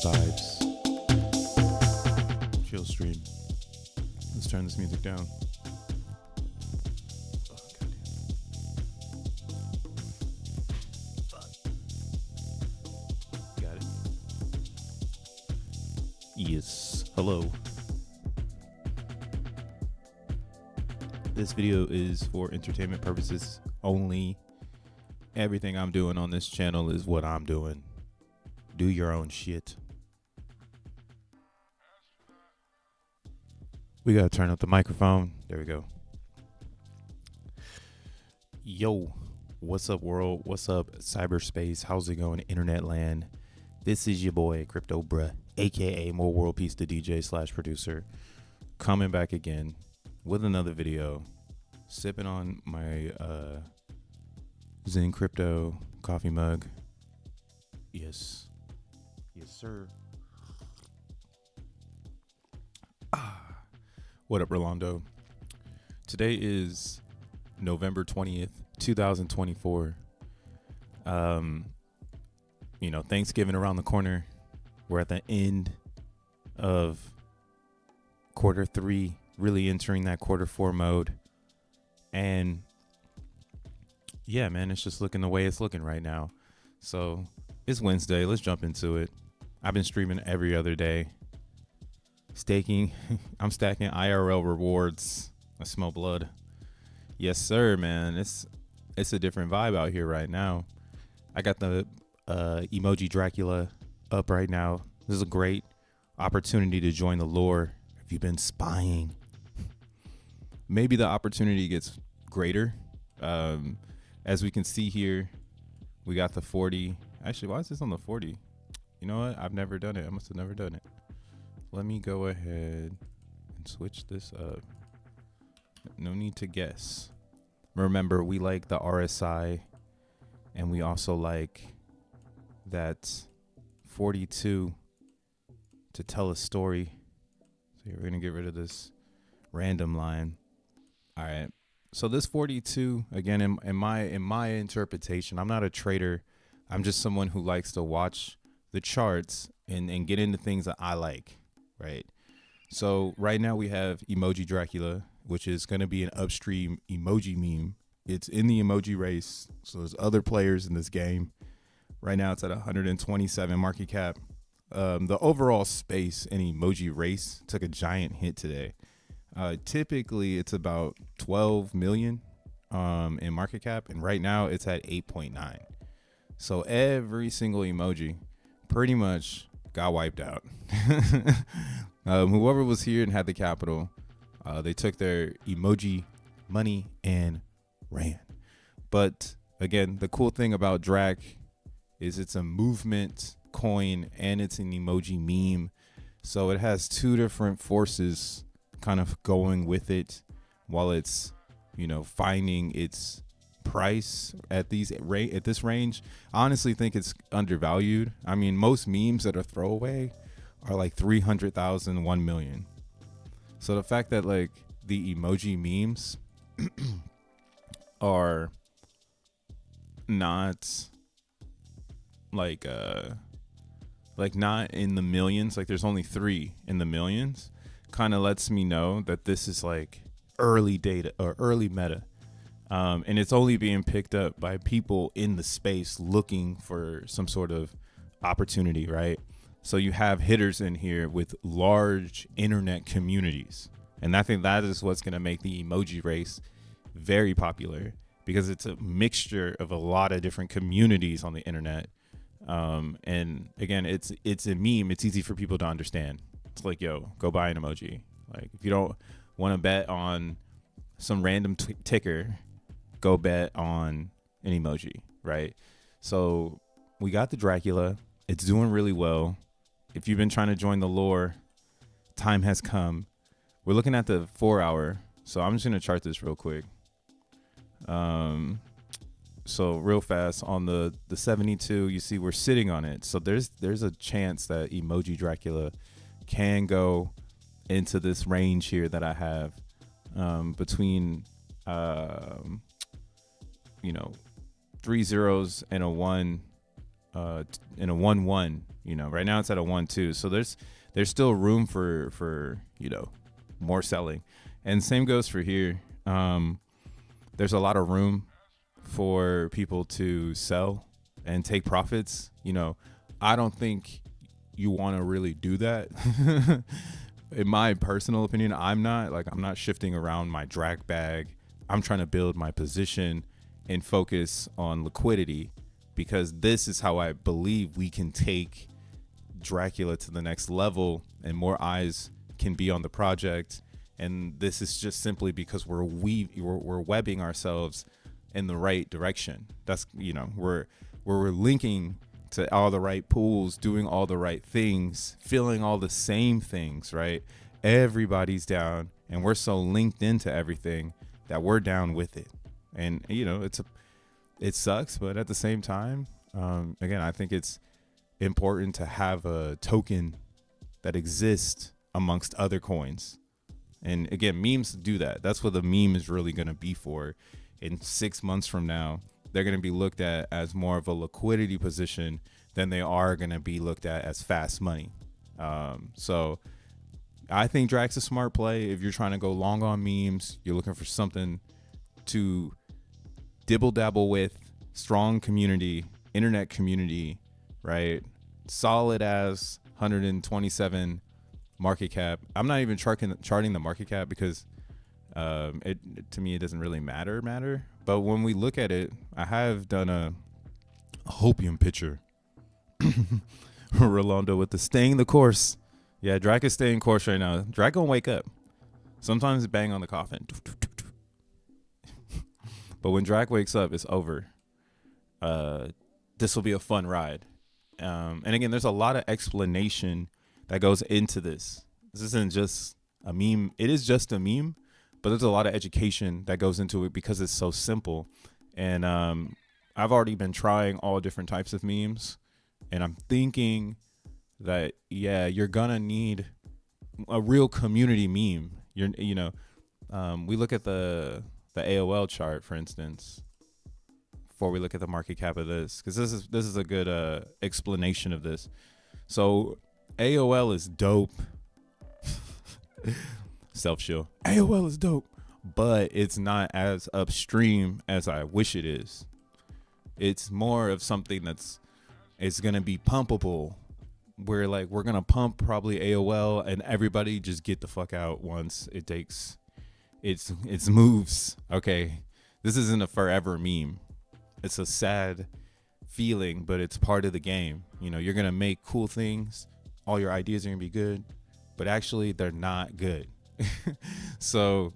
vibes. Chill stream. Let's turn this music down. Oh, got it. Yes. Hello. This video is for entertainment purposes only. Everything I'm doing on this channel is what I'm doing. Do your own shit. We gotta turn up the microphone. There we go. Yo, what's up, world? What's up, cyberspace? How's it going, internet land? This is your boy, Crypto Bruh, aka More World Peace, the DJ / producer, coming back again with another video, sipping on my Zen Crypto coffee mug. Yes. Yes, sir. What up, Rolando? Today is November 20th, 2024. Thanksgiving around the corner. We're at the end of quarter 3, really entering that quarter 4 mode. And yeah, man, it's just looking the way it's looking right now. So it's Wednesday. Let's jump into it. I've been streaming every other day. Staking. I'm stacking IRL rewards. I smell blood. Yes, sir, man. It's a different vibe out here right now. I got the emoji Dracula up right now. This is a great opportunity to join the lore if you've been spying. Maybe the opportunity gets greater. As we can see here, we got the 40. Actually, why is this on the 40? You know what? I've never done it. I must have never done it. Let me go ahead and switch this up. No need to guess. Remember, we like the RSI, and we also like that 42 to tell a story. So we're going to get rid of this random line. All right. So this 42, again, in my interpretation, I'm not a trader. I'm just someone who likes to watch the charts and get into things that I like, right? So right now we have Emoji Dracula, which is going to be an upstream emoji meme. It's in the emoji race, so there's other players in this game. Right now it's at 127 market cap. The overall space in emoji race took a giant hit today. Typically it's about 12 million in market cap, and right now it's at 8.9. So every single emoji pretty much got wiped out. Whoever was here and had the capital, they took their emoji money and ran. But again, the cool thing about Drac is it's a movement coin and it's an emoji meme. So it has two different forces kind of going with it while it's, finding its price at this range. I honestly think it's undervalued. I mean, most memes that are throwaway are like 300,000, 1 million. So the fact that like the emoji memes are not like not in the millions, like there's only 3 in the millions, kind of lets me know that this is like early data or early meta. And it's only being picked up by people in the space looking for some sort of opportunity, right? So you have hitters in here with large internet communities. And I think that is what's going to make the emoji race very popular, because it's a mixture of a lot of different communities on the internet. And again, it's a meme. It's easy for people to understand. It's like, yo, go buy an emoji. Like if you don't want to bet on some random ticker, go bet on an emoji, right? So we got the Dracula. It's doing really well. If you've been trying to join the lore, time has come. We're looking at the 4 hour. So I'm just going to chart this real quick. So real fast on the 72, you see we're sitting on it. So there's a chance that Emoji Dracula can go into this range here that I have between 3 zeros and a 1 in a 1-1. Right now it's at a 1-2. So there's still room for more selling, and same goes for here. There's a lot of room for people to sell and take profits. I don't think you want to really do that. In my personal opinion, I'm not shifting around my drag bag. I'm trying to build my position and focus on liquidity, because this is how I believe we can take Dracula to the next level and more eyes can be on the project. And this is just simply because we're webbing ourselves in the right direction. That's we're linking to all the right pools, doing all the right things, feeling all the same things, right? Everybody's down, and we're so linked into everything that we're down with it. And it sucks, but at the same time, again, I think it's important to have a token that exists amongst other coins. And again, memes do that. That's what the meme is really going to be for. In 6 months from now, they're going to be looked at as more of a liquidity position than they are going to be looked at as fast money. So I think Drax a smart play. If you're trying to go long on memes, you're looking for something to dibble dabble with, strong community, internet community, right? Solid as 127 market cap. I'm not even charting the market cap because to me it doesn't really matter. But when we look at it, I have done a hopium picture. Rolando with the staying the course. Yeah, Drac is staying course right now. Drac gonna wake up. Sometimes bang on the coffin. But when Drac wakes up, it's over. This will be a fun ride. And again, there's a lot of explanation that goes into this. This isn't just a meme. It is just a meme, but there's a lot of education that goes into it because it's so simple. And I've already been trying all different types of memes, and I'm thinking that, yeah, you're gonna need a real community meme. We look at the AOL chart, for instance, before we look at the market cap of this, because this is a good explanation of this. So AOL is dope. Self-shield. AOL is dope, but it's not as upstream as I wish it is. It's more of something it's going to be pumpable. We're going to pump probably AOL and everybody just get the fuck out once it takes its moves. Okay. This isn't a forever meme. It's a sad feeling, but it's part of the game. You're going to make cool things. All your ideas are going to be good, but actually they're not good. So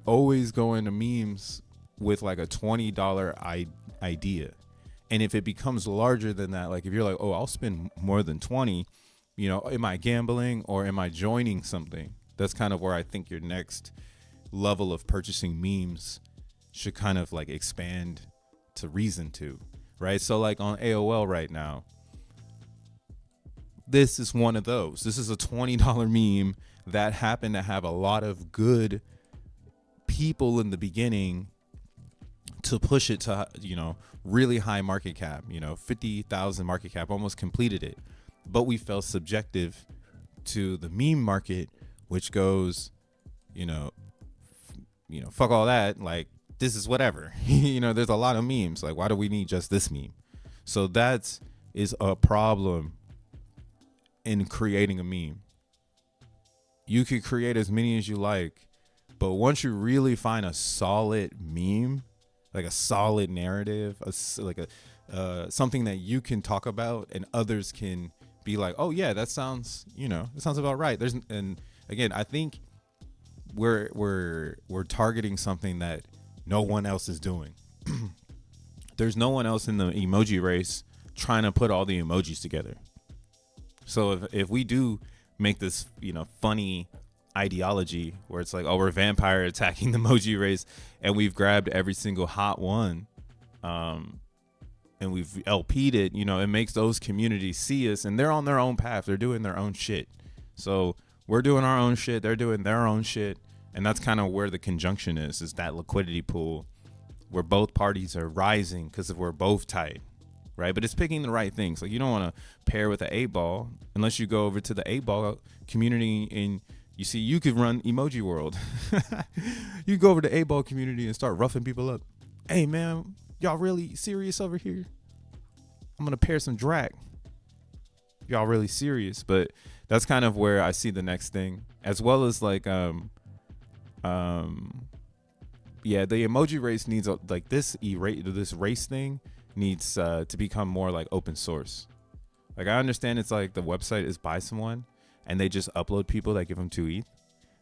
always go into memes with like a $20 idea. And if it becomes larger than that, like if you're like, oh, I'll spend more than 20, am I gambling or am I joining something? That's kind of where I think your next level of purchasing memes should kind of like expand to reason to, right? So like on AOL right now, this is one of those. This is a $20 meme that happened to have a lot of good people in the beginning to push it to, really high market cap, 50,000 market cap, almost completed it. But we fell subjective to the meme market, which goes, fuck all that. Like, this is whatever. There's a lot of memes. Like, why do we need just this meme? So that is a problem in creating a meme. You could create as many as you like, but once you really find a solid meme, like a solid narrative, something that you can talk about and others can be like, oh yeah, that sounds about right. And again, I think we're targeting something that no one else is doing. There's no one else in the emoji race trying to put all the emojis together. So if we do make this, funny ideology where it's like, oh, we're vampire attacking the emoji race and we've grabbed every single hot one, and we've LP'd it, it makes those communities see us and they're on their own path. They're doing their own shit. So we're doing our own shit. They're doing their own shit. And that's kind of where the conjunction is that liquidity pool where both parties are rising because we're both tight, right? But it's picking the right things. Like you don't want to pair with an 8-ball unless you go over to the 8-ball community and you see you could run emoji world. You go over to 8-ball community and start roughing people up. Hey man, y'all really serious over here? I'm gonna pair some Drac. Y'all really serious? But that's kind of where I see the next thing, as well as like yeah, the emoji race needs like this race thing needs to become more like open source. Like I understand it's like the website is by someone and they just upload people that give them 2 ETH,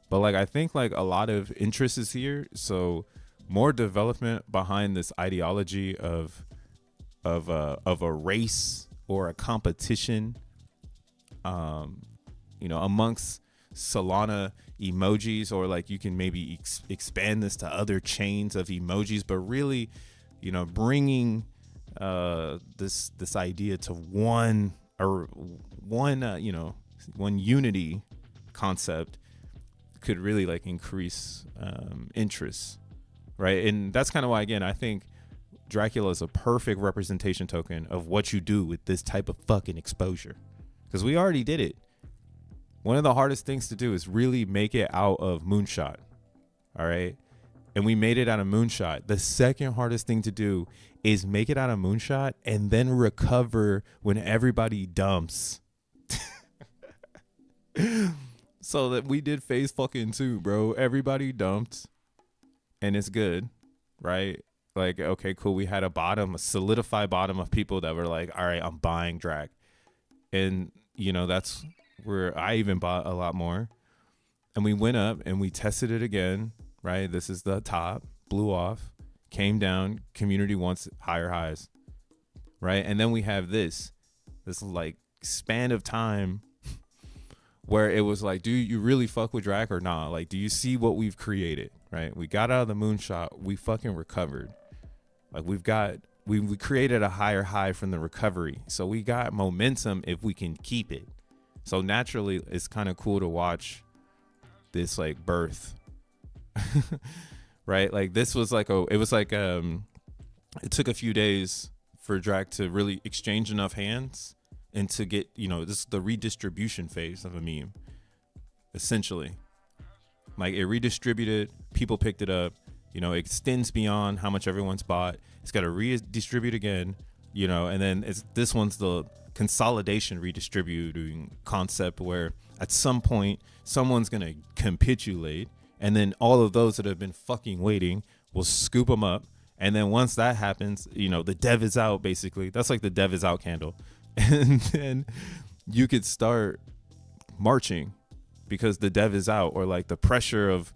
but like I think like a lot of interest is here, so more development behind this ideology of a race or a competition, amongst Solana emojis, or like you can maybe expand this to other chains of emojis, but really, bringing this idea to one unity concept could really like increase interest, right? And that's kind of why, again, I think Dracula is a perfect representation token of what you do with this type of fucking exposure, because we already did it. One of the hardest things to do is really make it out of Moonshot. All right. And we made it out of Moonshot. The second hardest thing to do is make it out of Moonshot and then recover when everybody dumps. So that we did phase fucking 2, bro. Everybody dumped and it's good. Right. Like, okay, cool. We had a solidified bottom of people that were like, all right, I'm buying Drac. And, that's where I even bought a lot more. And we went up and we tested it again, right? This is the top, blew off, came down, community wants higher highs, right? And then we have this like span of time where it was like, do you really fuck with Drac or not? Like, do you see what we've created, right? We got out of the Moonshot, we fucking recovered. Like we created a higher high from the recovery. So we got momentum if we can keep it. So naturally, it's kind of cool to watch this like birth, right? Like this was like it took a few days for Drac to really exchange enough hands and to get, this is the redistribution phase of a meme, essentially. Like it redistributed, people picked it up, it extends beyond how much everyone's bought. It's got to redistribute again, and then this one's the consolidation redistributing concept, where at some point someone's gonna capitulate, and then all of those that have been fucking waiting will scoop them up, and then once that happens, the dev is out. Basically, that's like the dev is out candle, and then you could start marching because the dev is out, or like the pressure of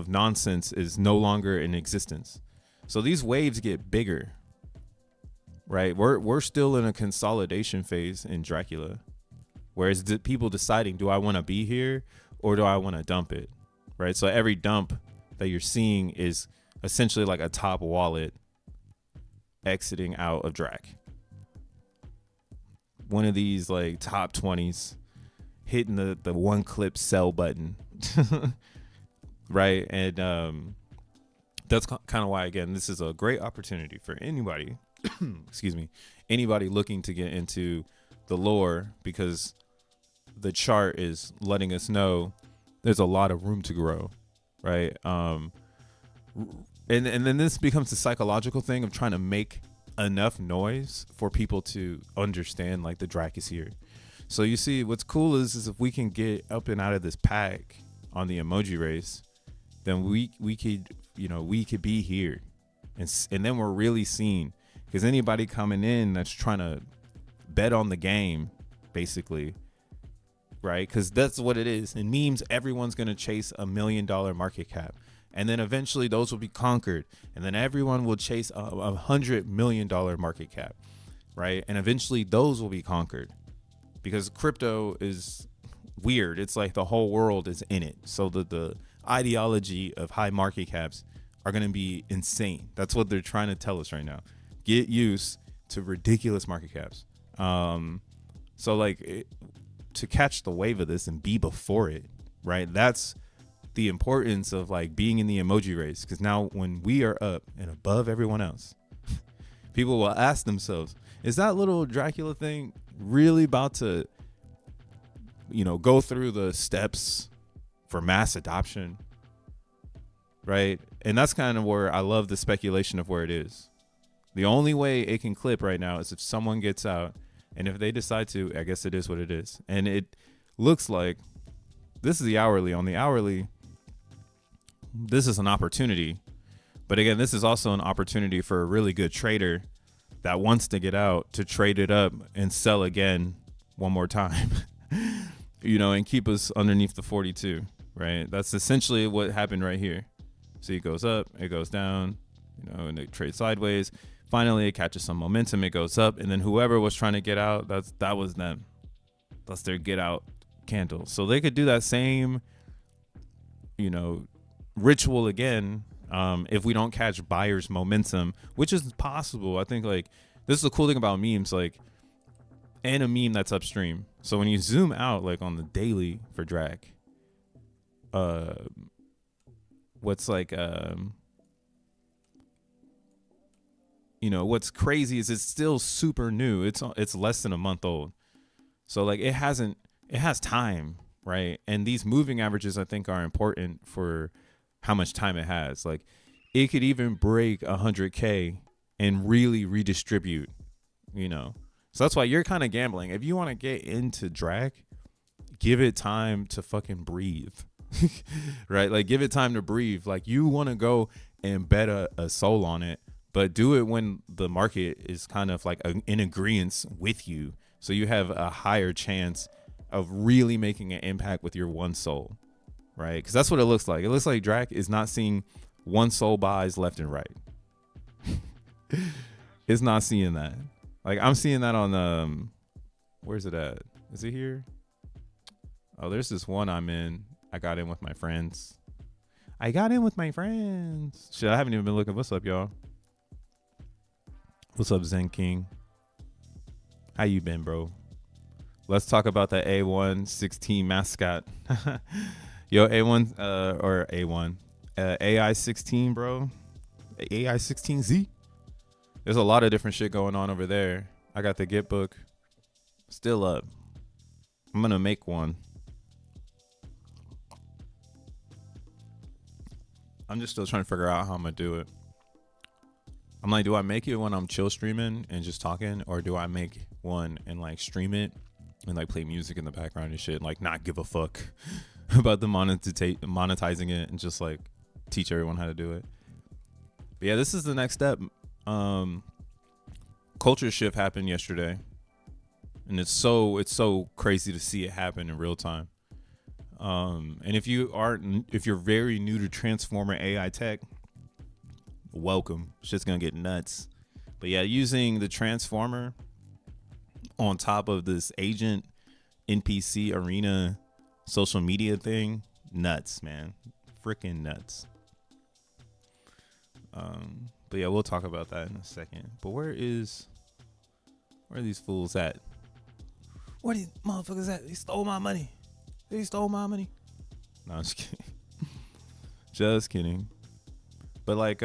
nonsense is no longer in existence. So these waves get bigger. Right, we're still in a consolidation phase in Dracula, whereas people deciding, do I want to be here or do I want to dump it? Right, so every dump that you're seeing is essentially like a top wallet exiting out of Drac. One of these like top 20s hitting the one clip sell button, right? And that's kind of why, again, this is a great opportunity for anybody. Excuse me, anybody looking to get into the lore, because the chart is letting us know there's a lot of room to grow, right? And then this becomes the psychological thing of trying to make enough noise for people to understand like the Drac is here. So you see, what's cool is if we can get up and out of this pack on the emoji race, then we could be here, and then we're really seen. Because anybody coming in that's trying to bet on the game, basically, right? Because that's what it is. In memes, everyone's going to chase $1 million market cap. And then eventually those will be conquered. And then everyone will chase $100 million market cap, right? And eventually those will be conquered. Because crypto is weird. It's like the whole world is in it. So the ideology of high market caps are going to be insane. That's what they're trying to tell us right now. Get used to ridiculous market caps. So like to catch the wave of this and be before it, right? That's the importance of like being in the emoji race. Because now when we are up and above everyone else, people will ask themselves, is that little Dracula thing really about to, go through the steps for mass adoption? Right? And that's kind of where I love the speculation of where it is. The only way it can clip right now is if someone gets out, and if they decide to, I guess it is what it is. And it looks like this is the hourly. On the hourly, this is an opportunity. But again, this is also an opportunity for a really good trader that wants to get out to trade it up and sell again one more time, and keep us underneath the 42, right? That's essentially what happened right here. See, it goes up, it goes down, and it trades sideways. Finally, it catches some momentum, it goes up, and then whoever was trying to get out, that was them. That's their get out candle. So they could do that same, ritual again, if we don't catch buyers' momentum, which is possible. I think this is the cool thing about memes, and a meme that's upstream. So when you zoom out, on the daily for drag, what's crazy is it's still super new. It's less than a month old. So it has time, right? And these moving averages I think are important for how much time it has. It could even break 100K and really redistribute, So that's why you're kind of gambling. If you want to get into drag, give it time to fucking breathe. Right? Give it time to breathe. You want to go and bet a soul on it, but do it when the market is kind of in agreement with you, so you have a higher chance of really making an impact with your one soul, right? Because that's what it looks like. It looks like Drac is not seeing one soul buys left and right. It's not seeing that. I'm seeing that on where's it at? Is it here? Oh, there's this one I'm in. I got in with my friends. Shit, I haven't even been looking. What's up, y'all? What's up, Zen King? How you been, bro? Let's talk about the A116 mascot. Yo, A1 or A1 AI16, bro. AI16Z. There's a lot of different shit going on over there. I got the Git book still up. I'm gonna make one. I'm just still trying to figure out how I'm gonna do it. I'm do I make it when I'm chill streaming and just talking, or do I make one and stream it and play music in the background and shit, and not give a fuck about the monetizing it and just teach everyone how to do it. But yeah, this is the next step. Culture shift happened yesterday, and it's so crazy to see it happen in real time. And if you're very new to Transformer AI tech, welcome. Shit's gonna get nuts. But yeah, using the Transformer on top of this agent NPC arena social media thing, nuts, man. Freaking nuts. But yeah, we'll talk about that in a second. But where are these fools at? Where are these motherfuckers at? They stole my money. No, I'm just kidding. Just kidding. But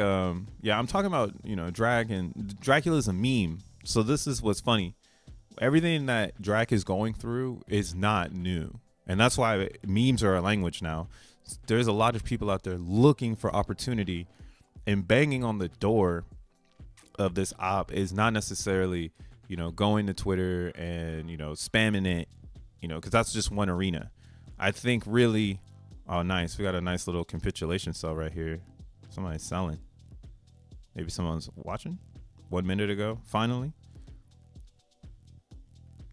yeah, I'm talking about, Drag, and Dracula's a meme. So this is what's funny. Everything that Drac is going through is not new. And that's why memes are a language now. There's a lot of people out there looking for opportunity, and banging on the door of this op is not necessarily, going to Twitter and, spamming it, because that's just one arena. I think really, oh, nice. We got a nice little capitulation cell right here. Somebody's selling. Maybe someone's watching 1 minute ago. Finally.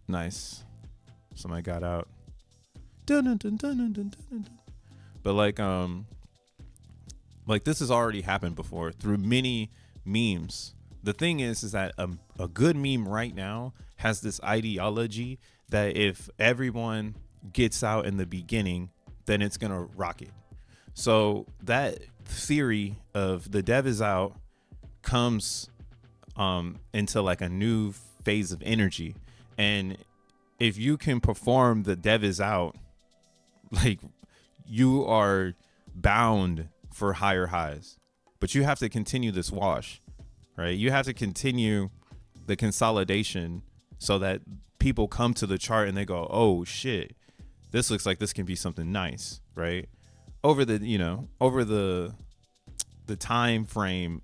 Nice. Somebody got out. Dun, dun, dun, dun, dun, dun, dun. But this has already happened before through many memes. The thing is that a good meme right now has this ideology that if everyone gets out in the beginning, then it's gonna rocket. So that theory of the dev is out comes into a new phase of energy, and if you can perform the dev is out, you are bound for higher highs. But you have to continue this wash, right? You have to continue the consolidation so that people come to the chart and they go, oh shit, this looks like this can be something nice, right? Over the, over the time frame,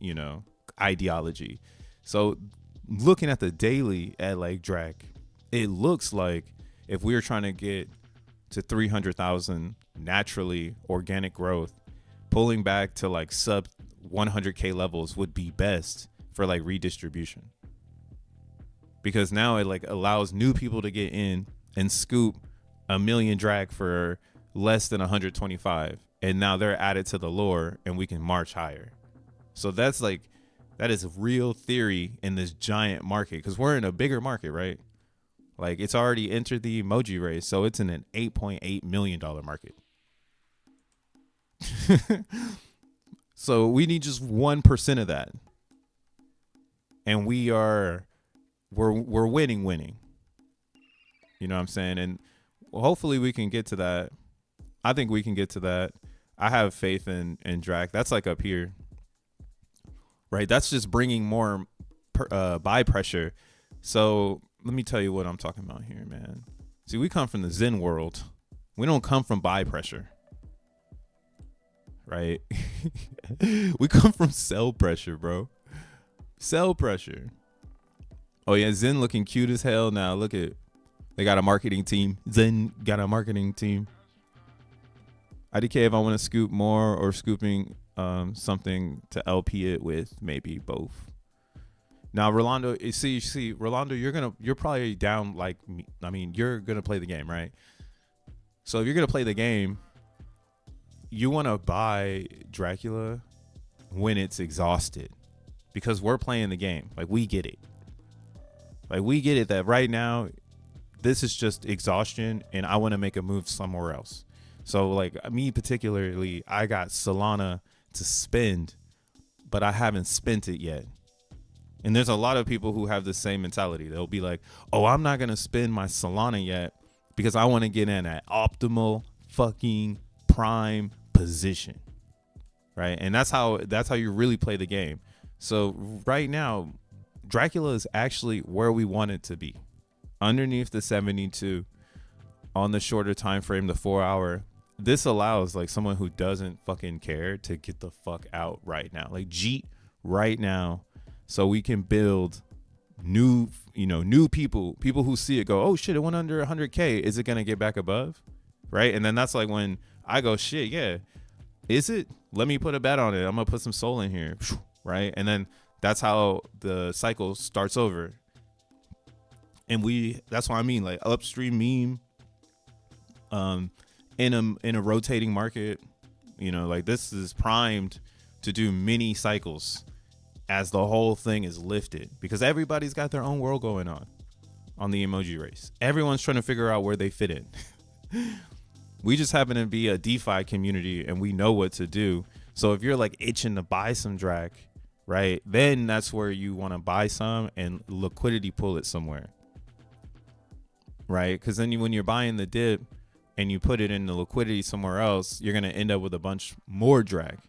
ideology. So looking at the daily at like DRAC, it looks like if we were trying to get to 300,000 naturally organic growth, pulling back to like sub 100K levels would be best for like redistribution, because now it like allows new people to get in and scoop a million DRAC for less than 125, and now they're added to the lore and we can march higher. So that is real theory in this giant market, because we're in a bigger market, right? Like it's already entered the emoji race, so it's in an $8.8 million market. So we need just 1% of that, and we're winning. You know what I'm saying? And hopefully we can get to that. I think we can get to that. I have faith in DRAC. That's like up here, right? That's just bringing more buy pressure. So let me tell you what I'm talking about here, man. See, we come from the Zen world. We don't come from buy pressure, right? We come from sell pressure, bro. Sell pressure. Oh yeah, Zen looking cute as hell now. Look at, they got a marketing team. Zen got a marketing team. IDK if I want to scoop more, or scooping something to LP it with, maybe both. Now, Rolando, you see, Rolando, you're probably down like me. I mean, you're gonna play the game, right? So if you're gonna play the game, you want to buy Dracula when it's exhausted, because we're playing the game. Like we get it. Like we get it that right now, this is just exhaustion, and I want to make a move somewhere else. So like me particularly, I got Solana to spend, but I haven't spent it yet. And there's a lot of people who have the same mentality. They'll be like, oh, I'm not going to spend my Solana yet because I want to get in at optimal fucking prime position. Right. And that's how you really play the game. So right now, Dracula is actually where we want it to be, underneath the 72 on the shorter time frame, the 4 hour. This allows like someone who doesn't fucking care to get the fuck out right now, like Jeet right now. So we can build new people who see it go, oh shit, it went under 100K. Is it going to get back above? Right. And then that's like when I go, shit, yeah. Is it? Let me put a bet on it. I'm going to put some soul in here. Right. And then that's how the cycle starts over. And that's what I mean, like upstream meme, in a rotating market, like this is primed to do mini cycles as the whole thing is lifted, because everybody's got their own world going on the emoji race. Everyone's trying to figure out where they fit in. We just happen to be a DeFi community and we know what to do. So if you're like itching to buy some DRAC, right, then that's where you want to buy some and liquidity pull it somewhere. Right? Because then when you're buying the dip and you put it in the liquidity somewhere else, you're going to end up with a bunch more DRAC.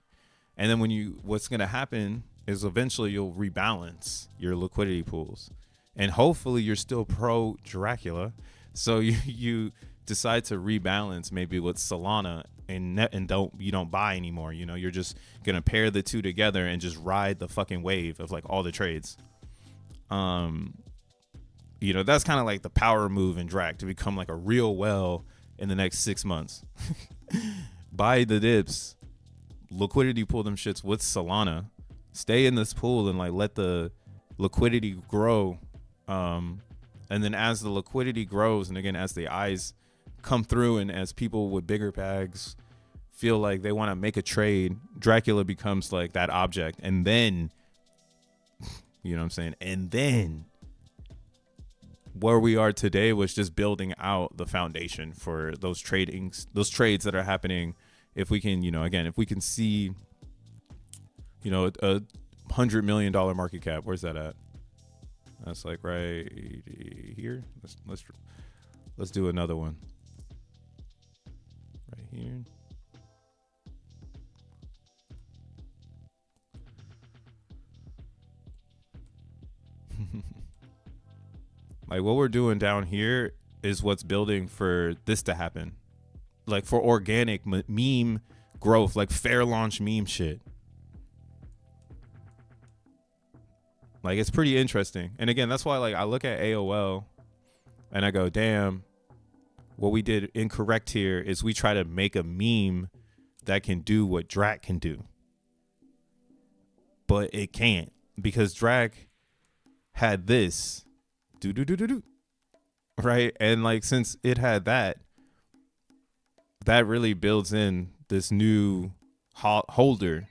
And then what's going to happen is eventually you'll rebalance your liquidity pools. And hopefully you're still pro Dracula. So you decide to rebalance maybe with Solana and don't buy anymore. You're just going to pair the two together and just ride the fucking wave of like all the trades. That's kind of like the power move in DRAC to become like a real well in the next 6 months. Buy the dips, liquidity pull them shits with Solana, stay in this pool and like let the liquidity grow. And then as the liquidity grows, and again, as the eyes come through and as people with bigger bags feel like they want to make a trade, Dracula becomes like that object. And then, you know what I'm saying? And then where we are today was just building out the foundation for those trades that are happening. If we can, if we can see, a $100 million market cap, where's that at? That's like right here. Let's do another one right here. Like what we're doing down here is what's building for this to happen. Like for organic meme growth, like fair launch meme shit. Like it's pretty interesting. And again, that's why like I look at AOL and I go, damn, what we did incorrect here is we try to make a meme that can do what Drac can do. But it can't, because Drac had this do, right? And like since it had that really builds in this new holder,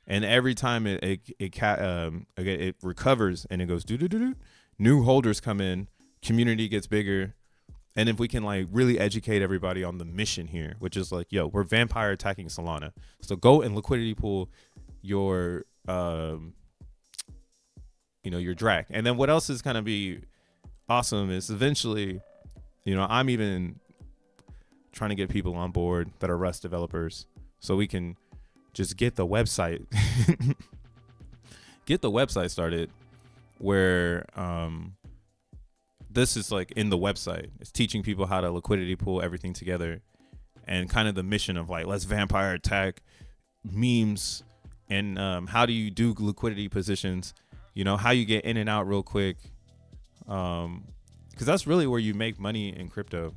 and every time it recovers and it goes do, new holders come in, community gets bigger. And if we can like really educate everybody on the mission here, which is like, yo, we're vampire attacking Solana, so go and liquidity pool your your Drac. And then what else is gonna be awesome is eventually, I'm even trying to get people on board that are Rust developers, so we can just get the website started where this is like in the website. It's teaching people how to liquidity pool everything together, and kind of the mission of like, let's vampire attack memes, and how do you do liquidity positions, how you get in and out real quick, because that's really where you make money in crypto.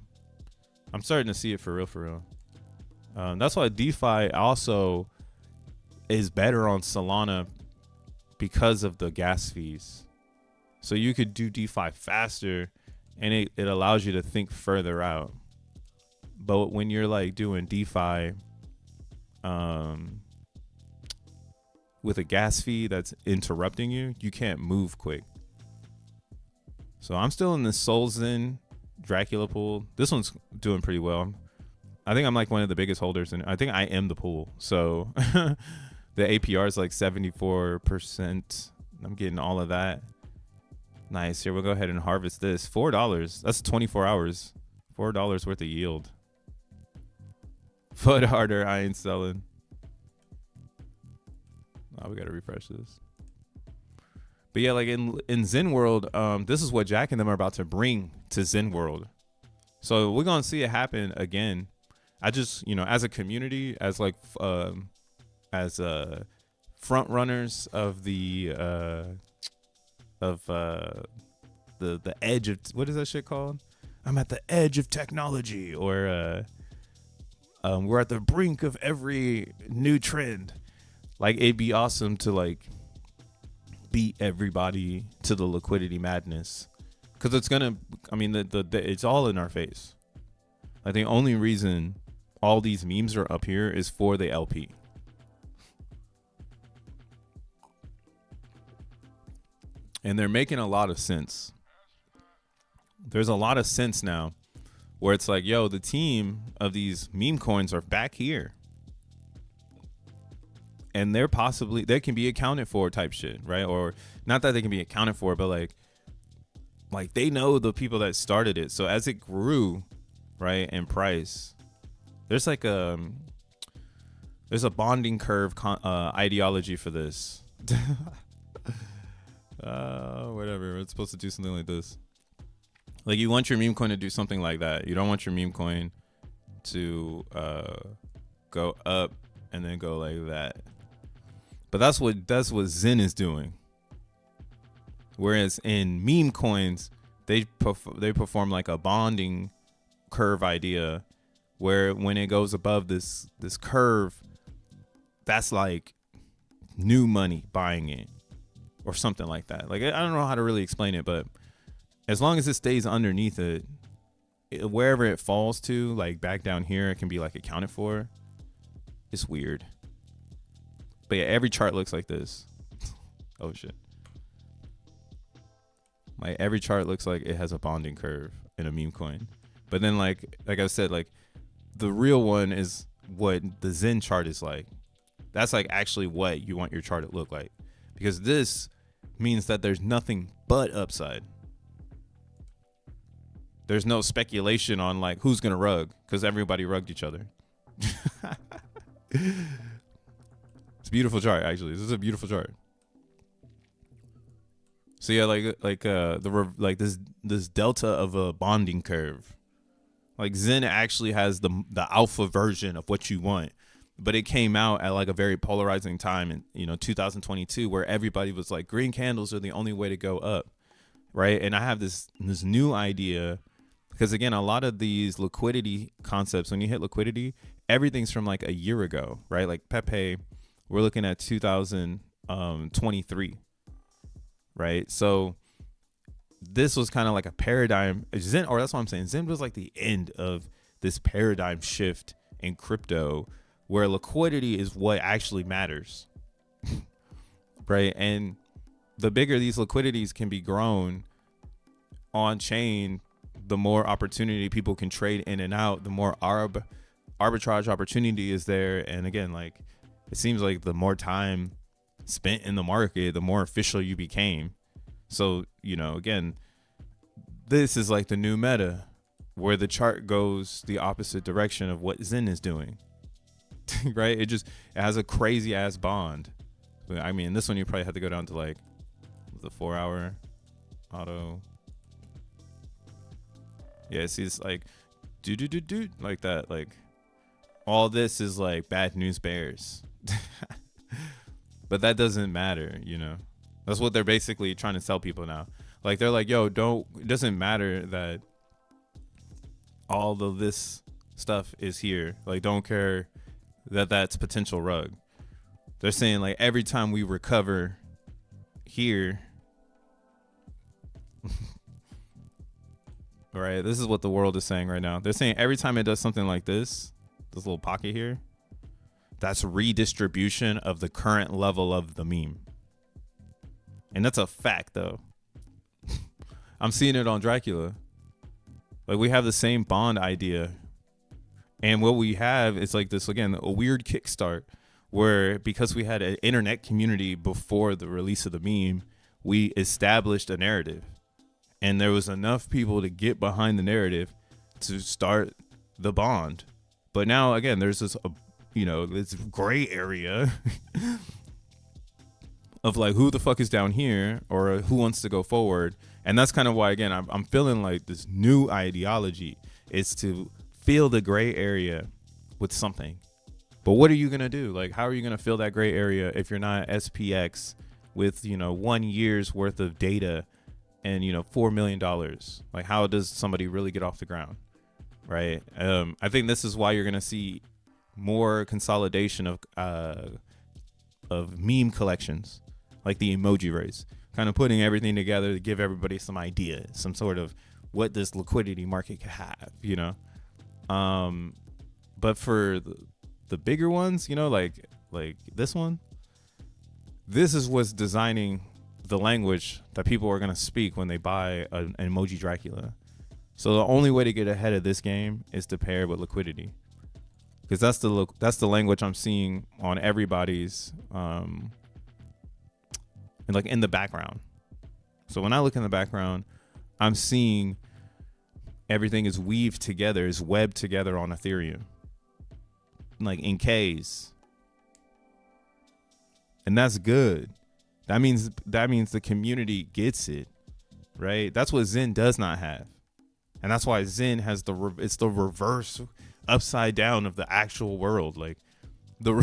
I'm starting to see it for real. That's why DeFi also is better on Solana because of the gas fees. So you could do DeFi faster, and it allows you to think further out. But when you're like doing DeFi with a gas fee that's interrupting you, you can't move quick. So I'm still in the solXEN Dracula pool. This one's doing pretty well. I think I'm like one of the biggest holders, and I think I am the pool. So the APR is like 74%. I'm getting all of that. Nice. Here, we'll go ahead and harvest this. $4. That's 24 hours. $4 worth of yield. Foot harder. I ain't selling. Oh, we got to refresh this. But yeah, like in Zen World, this is what Jack and them are about to bring to Zen World. So we're going to see it happen again. I just, as a community, as like, as front runners of the edge of, what is that shit called? I'm at the edge of technology, or we're at the brink of every new trend. Like, it'd be awesome to like beat everybody to the liquidity madness, because it's gonna, it's all in our face. Like, the only reason all these memes are up here is for the LP. And they're making a lot of sense. There's a lot of sense now where it's like, yo, the team of these meme coins are back here. And they can be accounted for type shit, right? Or not that they can be accounted for, but like they know the people that started it. So as it grew, right, in price, there's like there's a bonding curve ideology for this. Whatever. It's supposed to do something like this. Like, you want your meme coin to do something like that. You don't want your meme coin to go up and then go like that. But that's what Zen is doing. Whereas in meme coins, they perform like a bonding curve idea, where when it goes above this curve, that's like new money buying it, or something like that. Like, I don't know how to really explain it, but as long as it stays underneath it, wherever it falls to, like back down here, it can be like accounted for. It's weird. But yeah, every chart looks like this. Oh shit. Like, every chart looks like it has a bonding curve in a meme coin. But then like I said, like the real one is what the Zen chart is like. That's like actually what you want your chart to look like. Because this means that there's nothing but upside. There's no speculation on like who's gonna rug, because everybody rugged each other. It's a beautiful chart, actually. This is a beautiful chart. So yeah, like this delta of a bonding curve. Like Zen actually has the alpha version of what you want, but it came out at like a very polarizing time in 2022, where everybody was like, green candles are the only way to go up, right? And I have this new idea, because again, a lot of these liquidity concepts, when you hit liquidity, everything's from like a year ago, right? Like Pepe, we're looking at 2023, right? So this was kind of like a paradigm Zen, or that's what I'm saying. Zen was like the end of this paradigm shift in crypto, where liquidity is what actually matters, right? And the bigger these liquidities can be grown on chain, the more opportunity people can trade in and out, the more arbitrage opportunity is there. And again, like, it seems like the more time spent in the market, the more official you became. So, again, this is like the new meta, where the chart goes the opposite direction of what Zen is doing, right? It has a crazy ass bond. I mean, this one you probably have to go down to like the 4-hour auto. Yeah, see, it's like do like that. Like, all this is like bad news bears. But that doesn't matter, That's what they're basically trying to tell people now. Like, they're like, yo, it doesn't matter that all of this stuff is here. Like, don't care that that's potential rug. They're saying, like, every time we recover here, right? This is what the world is saying right now. They're saying every time it does something like this little pocket here, that's redistribution of the current level of the meme. And that's a fact, though. I'm seeing it on Dracula. Like, we have the same bond idea. And what we have is like this, again, a weird kickstart, where because we had an internet community before the release of the meme, we established a narrative. And there was enough people to get behind the narrative to start the bond. But now, again, there's this this gray area of like, who the fuck is down here, or who wants to go forward. And that's kind of why, again, I'm feeling like this new ideology is to fill the gray area with something. But what are you going to do? Like, how are you going to fill that gray area if you're not SPX with, 1 year's worth of data and, $4 million? Like, how does somebody really get off the ground? Right. I think this is why you're going to see more consolidation of meme collections, like the emoji race, kind of putting everything together to give everybody some idea, some sort of what this liquidity market could have, but for the bigger ones, like this one, this is what's designing the language that people are going to speak when they buy an emoji Dracula. So the only way to get ahead of this game is to pair with liquidity, because that's the language I'm seeing on everybody's and like in the background. So when I look in the background, I'm seeing everything is weaved together, is webbed together on Ethereum, like in Ks, and that's good. That means the community gets it, right? That's what Zen does not have. And that's why Zen has it's the reverse, upside down of the actual world. Like, the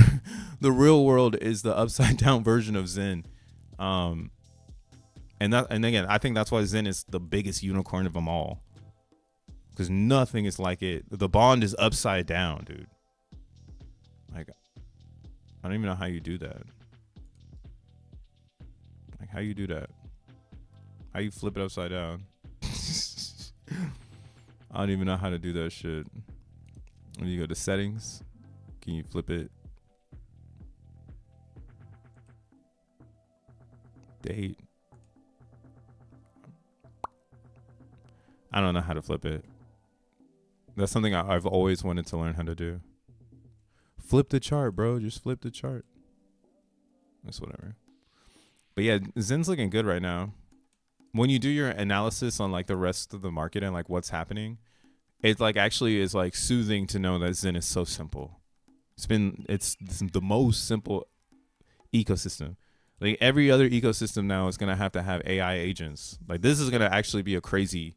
real world is the upside down version of Zen. And again, I think that's why Zen is the biggest unicorn of them all, because nothing is like it. The bond is upside down, dude. Like, I don't even know how you do that. Like, how you do that? How you flip it upside down? I don't even know how to do that shit. When you go to settings, can you flip it? Date. I don't know how to flip it. That's something I've always wanted to learn how to do. Flip the chart, bro. Just flip the chart. That's whatever. But yeah, Zen's looking good right now. When you do your analysis on like the rest of the market and like what's happening, it like actually is like soothing to know that Zen is so simple. It's the most simple ecosystem. Like every other ecosystem now is going to have AI agents. Like this is going to actually be a crazy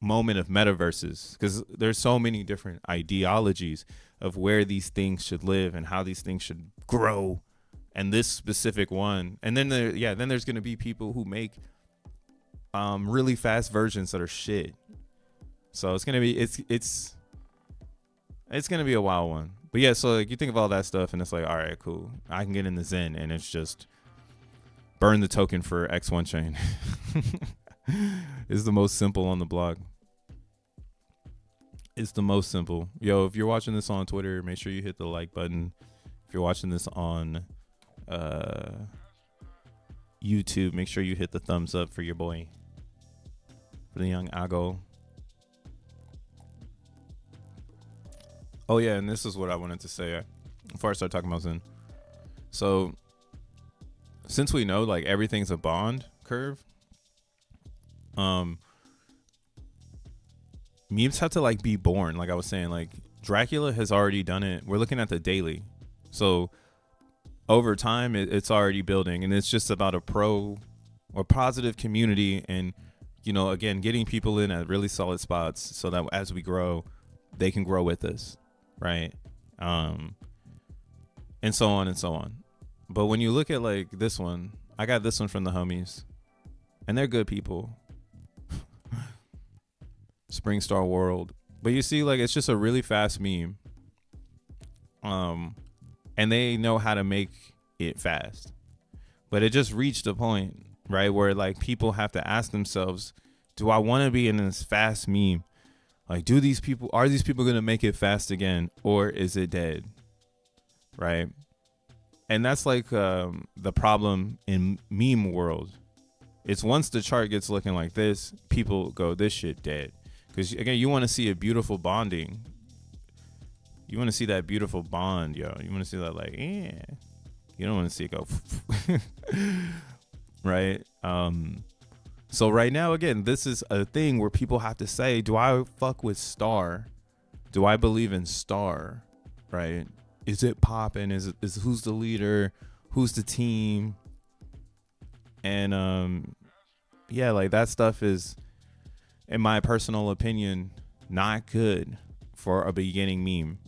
moment of metaverses because there's so many different ideologies of where these things should live and how these things should grow. And this specific one, and then then there's going to be people who make really fast versions that are shit. So it's going to be it's going to be a wild one. But yeah, so like you think of all that stuff and it's like, all right, cool. I can get in the Zen and it's just burn the token for X1 chain. It's the most simple on the block. It's the most simple. Yo, if you're watching this on Twitter, make sure you hit the like button. If you're watching this on YouTube, make sure you hit the thumbs up for your boy, for the young Ago. Oh yeah, and this is what I wanted to say before I start talking about Zen. So since we know like everything's a bond curve, memes have to like be born. Like I was saying, like Dracula has already done it. We're looking at the daily. So over time, it's already building, and it's just about a pro or positive community. And, you know, again, getting people in at really solid spots so that as we grow, they can grow with us. Right. And so on and so on. But when you look at like this one, I got this one from the homies and they're good people. Spring Star World. But you see, like, it's just a really fast meme. And they know how to make it fast. But it just reached a point, right, where like people have to ask themselves, do I want to be in this fast meme? Like, are these people going to make it fast again, or is it dead? Right? And that's like the problem in meme world. It's once the chart gets looking like this, people go, this shit dead. Because, again, you want to see a beautiful bonding. You want to see that beautiful bond, yo. You want to see that, like, yeah. You don't want to see it go, right? So right now, again, this is a thing where people have to say, do I fuck with Star? Do I believe in Star? Right? Is it popping? Is who's the leader? Who's the team? And, yeah, like that stuff is, in my personal opinion, not good for a beginning meme,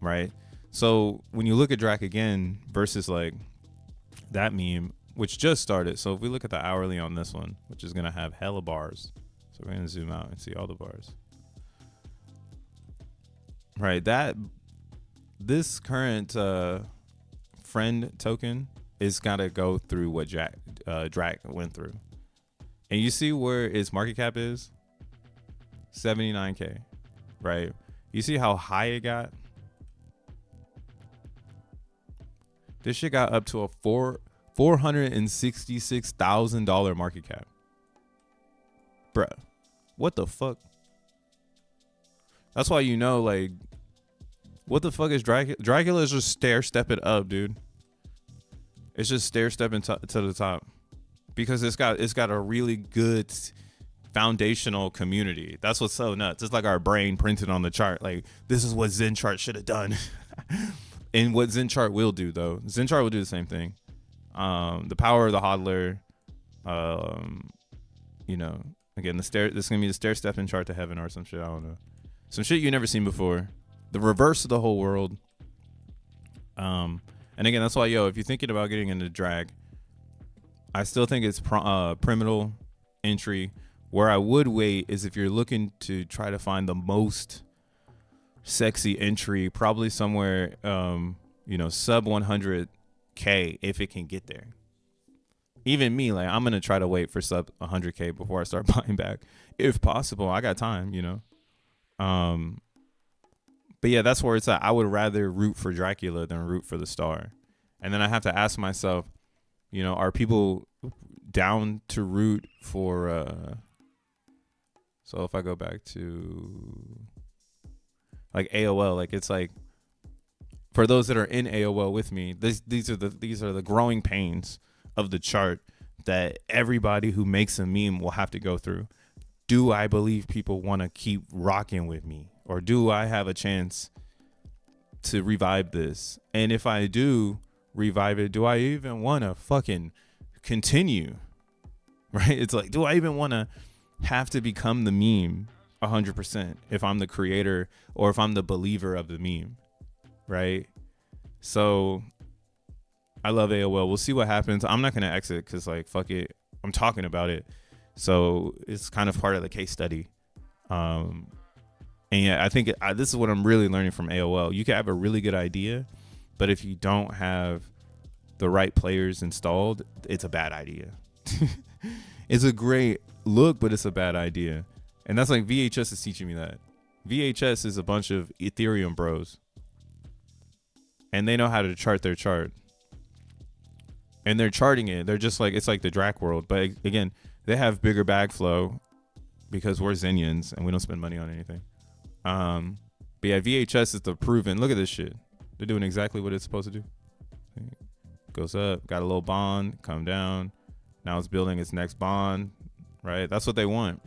right? So when you look at Drac again versus like that meme, which just started. So if we look at the hourly on this one, which is going to have hella bars. So we're going to zoom out and see all the bars. Right, this current friend token is got to go through what Drac went through. And you see where its market cap is? 79K, right? You see how high it got? This shit got up to a $466,000 market cap. Bruh, what the fuck? That's why you know, like, what the fuck is Dracula? Dracula is just stair-stepping up, dude. It's just stair-stepping to the top. Because it's got a really good foundational community. That's what's so nuts. It's like our brain printed on the chart. Like, this is what Zen chart should have done. And what Zen chart will do, though. Zen chart will do the same thing. The power of the hodler. You know, again, this is gonna be the stair-stepping chart to heaven or some shit. I don't know. Some shit you never seen before. The reverse of the whole world. And again, that's why, yo, if you're thinking about getting into drag, I still think it's pyramidal entry. Where I would wait is if you're looking to try to find the most sexy entry, probably somewhere, you know, sub 100K if it can get there. Even me, like, I'm going to try to wait for sub 100K before I start buying back. If possible, I got time, you know. But yeah, that's where it's at. I would rather root for Dracula than root for the Star. And then I have to ask myself, you know, are people down to root for, so if I go back to like AOL, like it's like, for those that are in AOL with me, these are the growing pains of the chart that everybody who makes a meme will have to go through. Do I believe people want to keep rocking with me? Or do I have a chance to revive this? And if I do, revive it? Do I even want to fucking continue? Right? It's like, do I even want to have to become the meme 100% if I'm the creator or if I'm the believer of the meme? Right? So I love AOL. We'll see what happens. I'm not going to exit because, like, fuck it. I'm talking about it. So it's kind of part of the case study. And yeah, I think this is what I'm really learning from AOL. You can have a really good idea, but if you don't have the right players installed, it's a bad idea. It's a great look, but it's a bad idea. And that's like VHS is teaching me that. VHS is a bunch of Ethereum bros. And they know how to chart their chart. And they're charting it. They're just like, it's like the Drac world. But again, they have bigger bag flow because we're Xenians and we don't spend money on anything. But yeah, VHS is the proven. Look at this shit. They're doing exactly what it's supposed to do. Goes up, got a little bond, come down. Now it's building its next bond, right? That's what they want.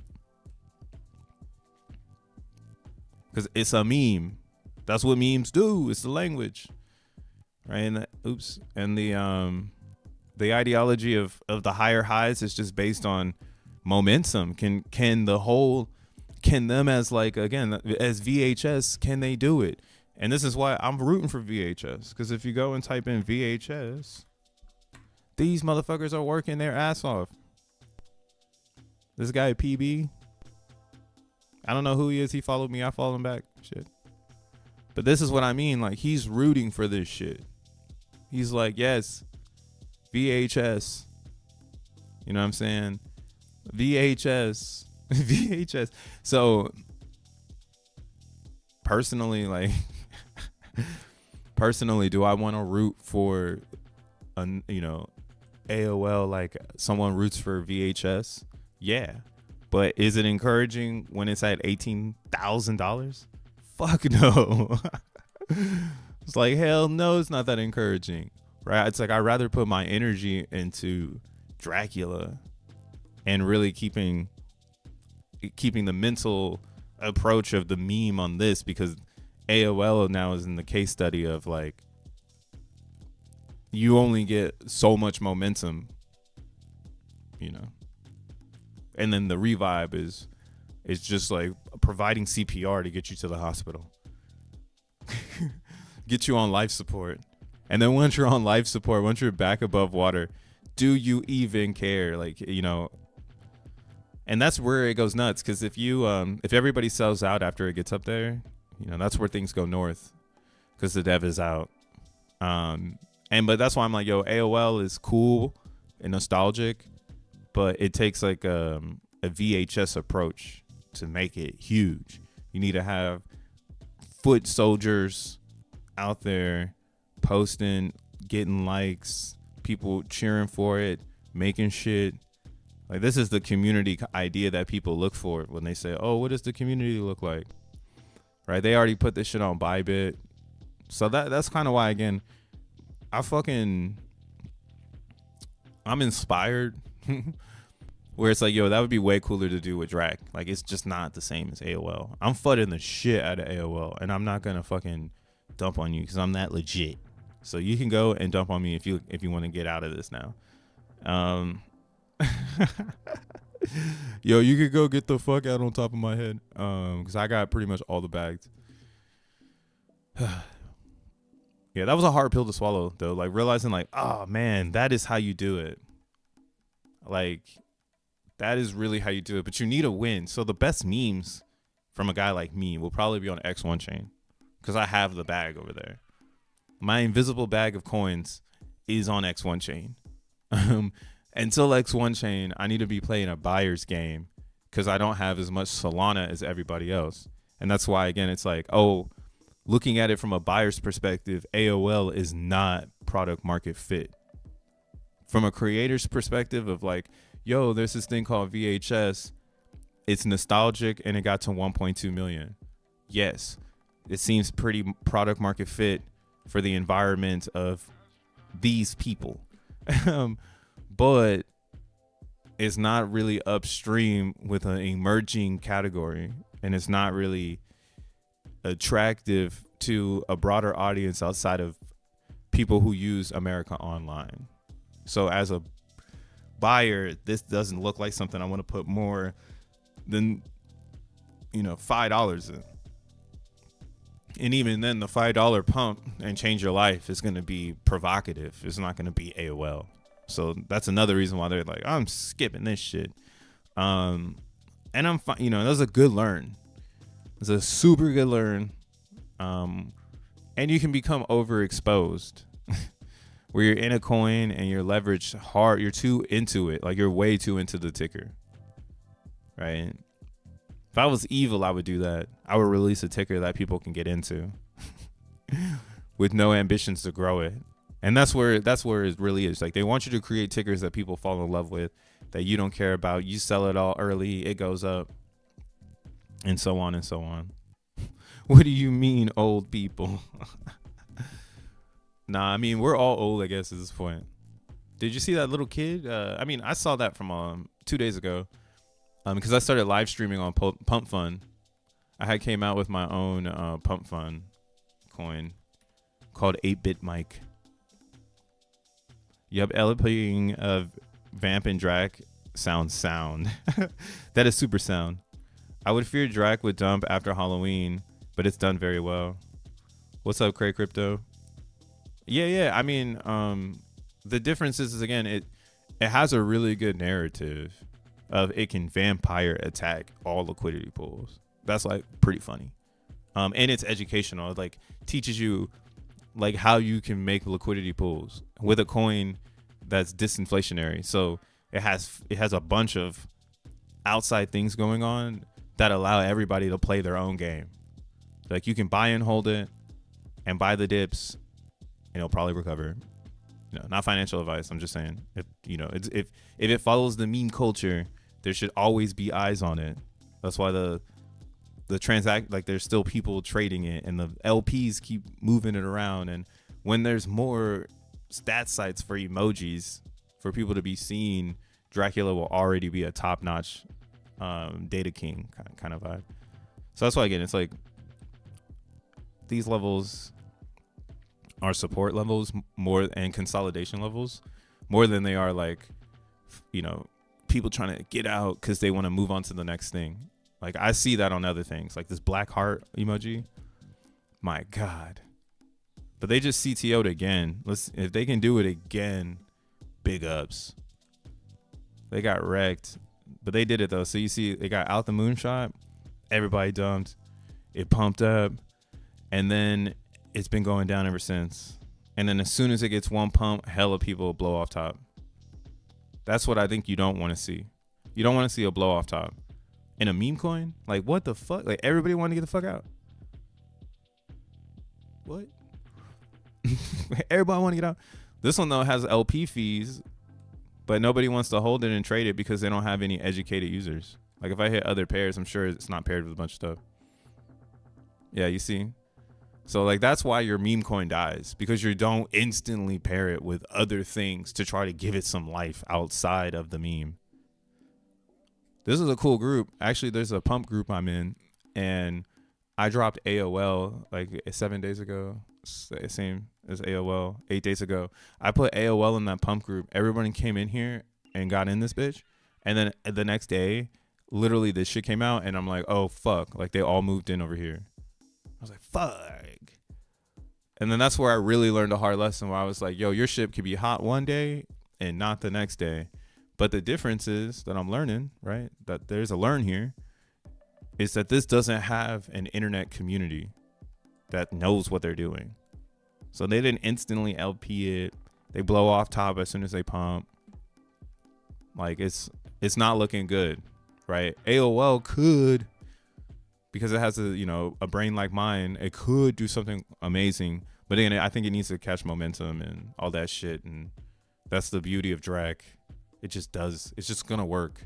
Because it's a meme. That's what memes do. It's the language, right? And the ideology of the higher highs is just based on momentum. Can them as, like, again, as VHS, can they do it? And this is why I'm rooting for VHS, because if you go and type in VHS, these motherfuckers are working their ass off. This guy PB, I don't know who he is. He followed me. I followed him back. Shit. But this is what I mean. Like, he's rooting for this shit. He's like, yes, VHS. You know what I'm saying? VHS. VHS. So personally, like, do I want to root for AOL like someone roots for VHS? Yeah. But is it encouraging when it's at $18,000? Fuck no. It's like, hell no, it's not that encouraging. Right? It's like, I'd rather put my energy into Dracula and really keeping the mental approach of the meme on this, because AOL now is in the case study of, like, you only get so much momentum, and then the revive is just like providing CPR to get you to the hospital, get you on life support. And then once you're on life support, once you're back above water, do you even care? Like, and that's where it goes nuts. Cause if everybody sells out after it gets up there, that's where things go north, cause the dev is out. But that's why I'm like, yo, AOL is cool and nostalgic, but it takes like a VHS approach to make it huge. You need to have foot soldiers out there posting, getting likes, people cheering for it, making shit. Like, this is the community idea that people look for when they say, oh, what does the community look like? Right? They already put this shit on Bybit. So that's kind of why, again, I'm inspired. Where it's like, yo, that would be way cooler to do with Drac. Like, it's just not the same as AOL. I'm fudding the shit out of AOL, and I'm not gonna fucking dump on you because I'm that legit. So you can go and dump on me if you want to get out of this now. Yo, you could go get the fuck out on top of my head. Because I got pretty much all the bags. Yeah, that was a hard pill to swallow, though. Like, realizing, like, oh man, that is how you do it. Like, that is really how you do it. But you need a win. So the best memes from a guy like me will probably be on X1 chain, because I have the bag over there. My invisible bag of coins is on X1 chain. Until X1 chain, I need to be playing a buyer's game, because I don't have as much Solana as everybody else. And that's why, again, it's like, oh, looking at it from a buyer's perspective, AOL is not product market fit. From a creator's perspective of, like, yo, there's this thing called VHS. It's nostalgic and it got to 1.2 million. Yes, it seems pretty product market fit for the environment of these people. But it's not really upstream with an emerging category, and it's not really attractive to a broader audience outside of people who use America Online. So as a buyer, this doesn't look like something I want to put more than, $5 in. And even then, the $5 pump and change your life is going to be provocative. It's not going to be AOL. So that's another reason why they're like, I'm skipping this shit. And I'm fine. That was a good learn. It's a super good learn. And you can become overexposed where you're in a coin and you're leveraged hard. You're too into it. Like you're way too into the ticker. Right. If I was evil, I would do that. I would release a ticker that people can get into with no ambitions to grow it. And that's where it really is. Like they want you to create tickers that people fall in love with, that you don't care about. You sell it all early, it goes up, and so on and so on. What do you mean, old people? Nah, I mean, we're all old, I guess, at this point. Did you see that little kid? I saw that from 2 days ago. Because I started live streaming on Pump Fun. I had came out with my own Pump Fun coin called 8-Bit Mike. Yup, LPing of Vamp and Drac sound. That is super sound. I would fear Drac would dump after Halloween, but it's done very well. What's up, Cray Crypto? Yeah. I mean, the difference is again, it has a really good narrative of it can vampire attack all liquidity pools. That's like pretty funny. And it's educational. It like teaches you like how you can make liquidity pools with a coin that's disinflationary. So it has a bunch of outside things going on that allow everybody to play their own game. Like you can buy and hold it and buy the dips and it'll probably recover. Not financial advice. I'm just saying if it follows the meme culture, there should always be eyes on it. That's why the transact, like there's still people trading it and the LPs keep moving it around. And when there's more stat sites for emojis for people to be seen, Dracula will already be a top-notch data king kind of vibe. So that's why, again, it's like these levels are support levels more and consolidation levels more than they are like, people trying to get out because they want to move on to the next thing. Like I see that on other things, like this black heart emoji. My God. But they just CTO'd again. If they can do it again, big ups. They got wrecked, but they did it though. So you see, they got out the moonshot. Everybody dumped. It pumped up, and then it's been going down ever since. And then as soon as it gets one pump, hella people blow off top. That's what I think you don't want to see. You don't want to see a blow off top in a meme coin. Like what the fuck? Like everybody want to get the fuck out. What? Everybody want to get out. This one though has LP fees, but nobody wants to hold it and trade it because they don't have any educated users. Like if I hit other pairs, I'm sure it's not paired with a bunch of stuff. Yeah, you see. So like that's why your meme coin dies, because you don't instantly pair it with other things to try to give it some life outside of the meme. This is a cool group. Actually, there's a pump group I'm in, and I dropped AOL like 7 days ago. Same as AOL 8 days ago. I put AOL in that pump group. Everybody came in here and got in this bitch. And then the next day, literally this shit came out and I'm like, oh fuck. Like they all moved in over here. I was like, fuck. And then that's where I really learned a hard lesson where I was like, yo, your ship could be hot one day and not the next day. But the difference is that I'm learning, right? That there's a learn here, is that this doesn't have an internet community that knows what they're doing. So they didn't instantly LP it. They blow off top as soon as they pump. Like it's not looking good, right? AOL could, because it has a brain like mine, it could do something amazing. But again, I think it needs to catch momentum and all that shit. And that's the beauty of Drac. It just does. It's just gonna work.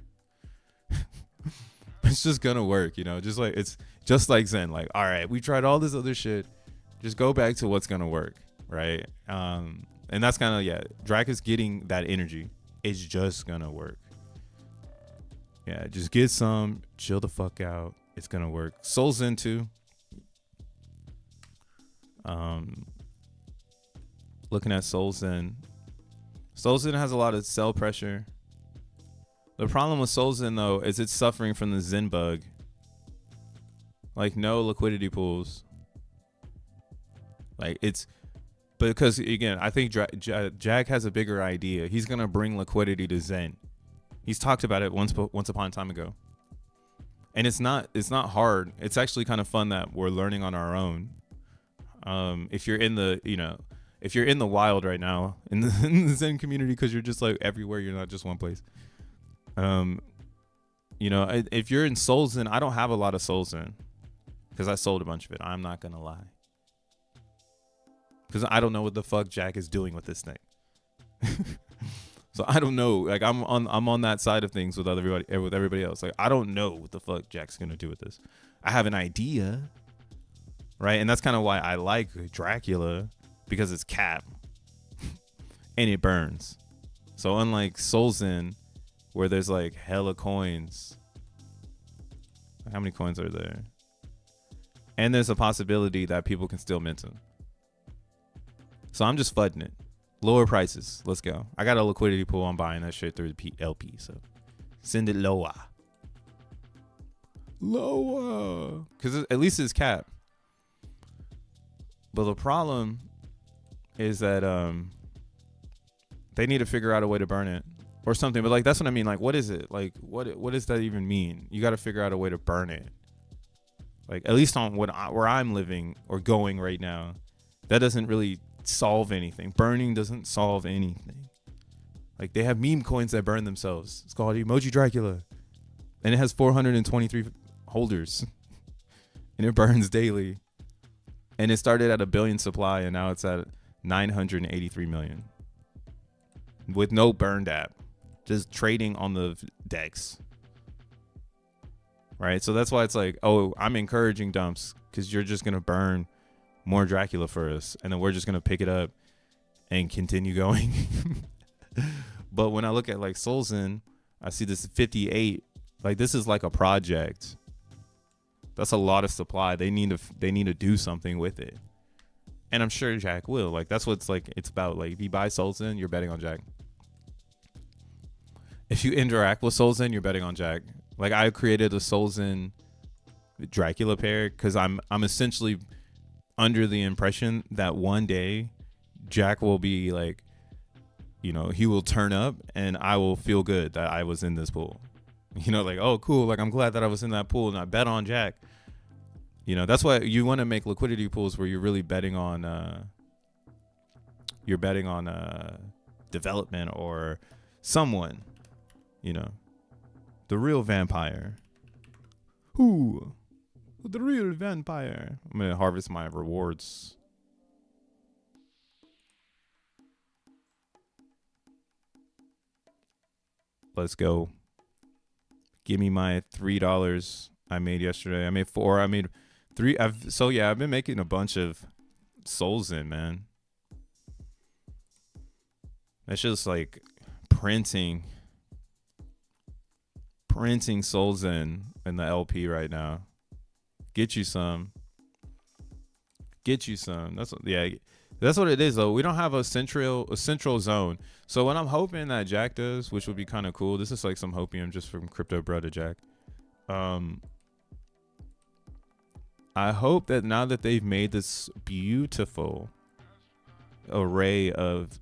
It's just gonna work, just like it's just like Zen. Like, all right, we tried all this other shit. Just go back to what's gonna work, right? And that's kind of Drac is getting that energy. It's just gonna work. Yeah, just get some, chill the fuck out. It's gonna work. SolXEN too. looking at SolXEN. SolXEN has a lot of sell pressure. The problem with SolXEN though is it's suffering from the Zen bug. Like no liquidity pools. Like it's because again, I think Jack has a bigger idea. He's gonna bring liquidity to Zen. He's talked about it once upon a time ago. And it's not hard. It's actually kind of fun that we're learning on our own. If you're in the, if you're in the wild right now in the Zen community, because you're just like everywhere, you're not just one place. If you're in SolXEN, I don't have a lot of SolXEN because I sold a bunch of it. I'm not gonna lie, because I don't know what the fuck Jack is doing with this thing. So I don't know. Like I'm on that side of things with everybody else. Like I don't know what the fuck Jack's gonna do with this. I have an idea, right? And that's kind of why I like Dracula, because it's cap and it burns. So unlike SolXEN, where there's like hella coins, how many coins are there? And there's a possibility that people can still mint them. So I'm just flooding it. Lower prices. Let's go. I got a liquidity pool. I'm buying that shit through the P.o.P. So send it lower. Lower. Because at least it's cap. But the problem is that they need to figure out a way to burn it or something. But like that's what I mean. Like what is it? Like what does that even mean? You got to figure out a way to burn it. Like at least on where I'm living or going right now, that doesn't really solve anything. Burning doesn't solve anything. Like they have meme coins that burn themselves. It's called Emoji Dracula, and it has 423 holders, and it burns daily. And it started at 1 billion supply, and now it's at 983 million with no burned app, just trading on the DEX. Right, so that's why it's like, oh, I'm encouraging dumps because you're just gonna burn more Dracula for us, and then we're just gonna pick it up and continue going. But when I look at like SolXEN, I see this 58. Like this is like a project. That's a lot of supply. They need to do something with it, and I'm sure Jack will. Like that's what it's about. Like if you buy SolXEN, you're betting on Jack. If you interact with SolXEN, you're betting on Jack. Like I created a SolXEN Dracula pair because I'm essentially under the impression that one day Jack will be like, he will turn up and I will feel good that I was in this pool. Like, oh, cool. Like, I'm glad that I was in that pool and I bet on Jack. That's why you want to make liquidity pools where you're really betting on, development or someone, the real vampire. Who? The real vampire. I'm going to harvest my rewards. Let's go. Give me my $3 I made yesterday. I made 4. I made 3. I've been making a bunch of SolXEN, man. That's just like printing SolXEN in the LP right now. Get you some. That's what it is though. We don't have a central zone. So what I'm hoping that Jack does, which would be kind of cool. This is like some hopium just from Crypto Bro to Jack. I hope that now that they've made this beautiful array of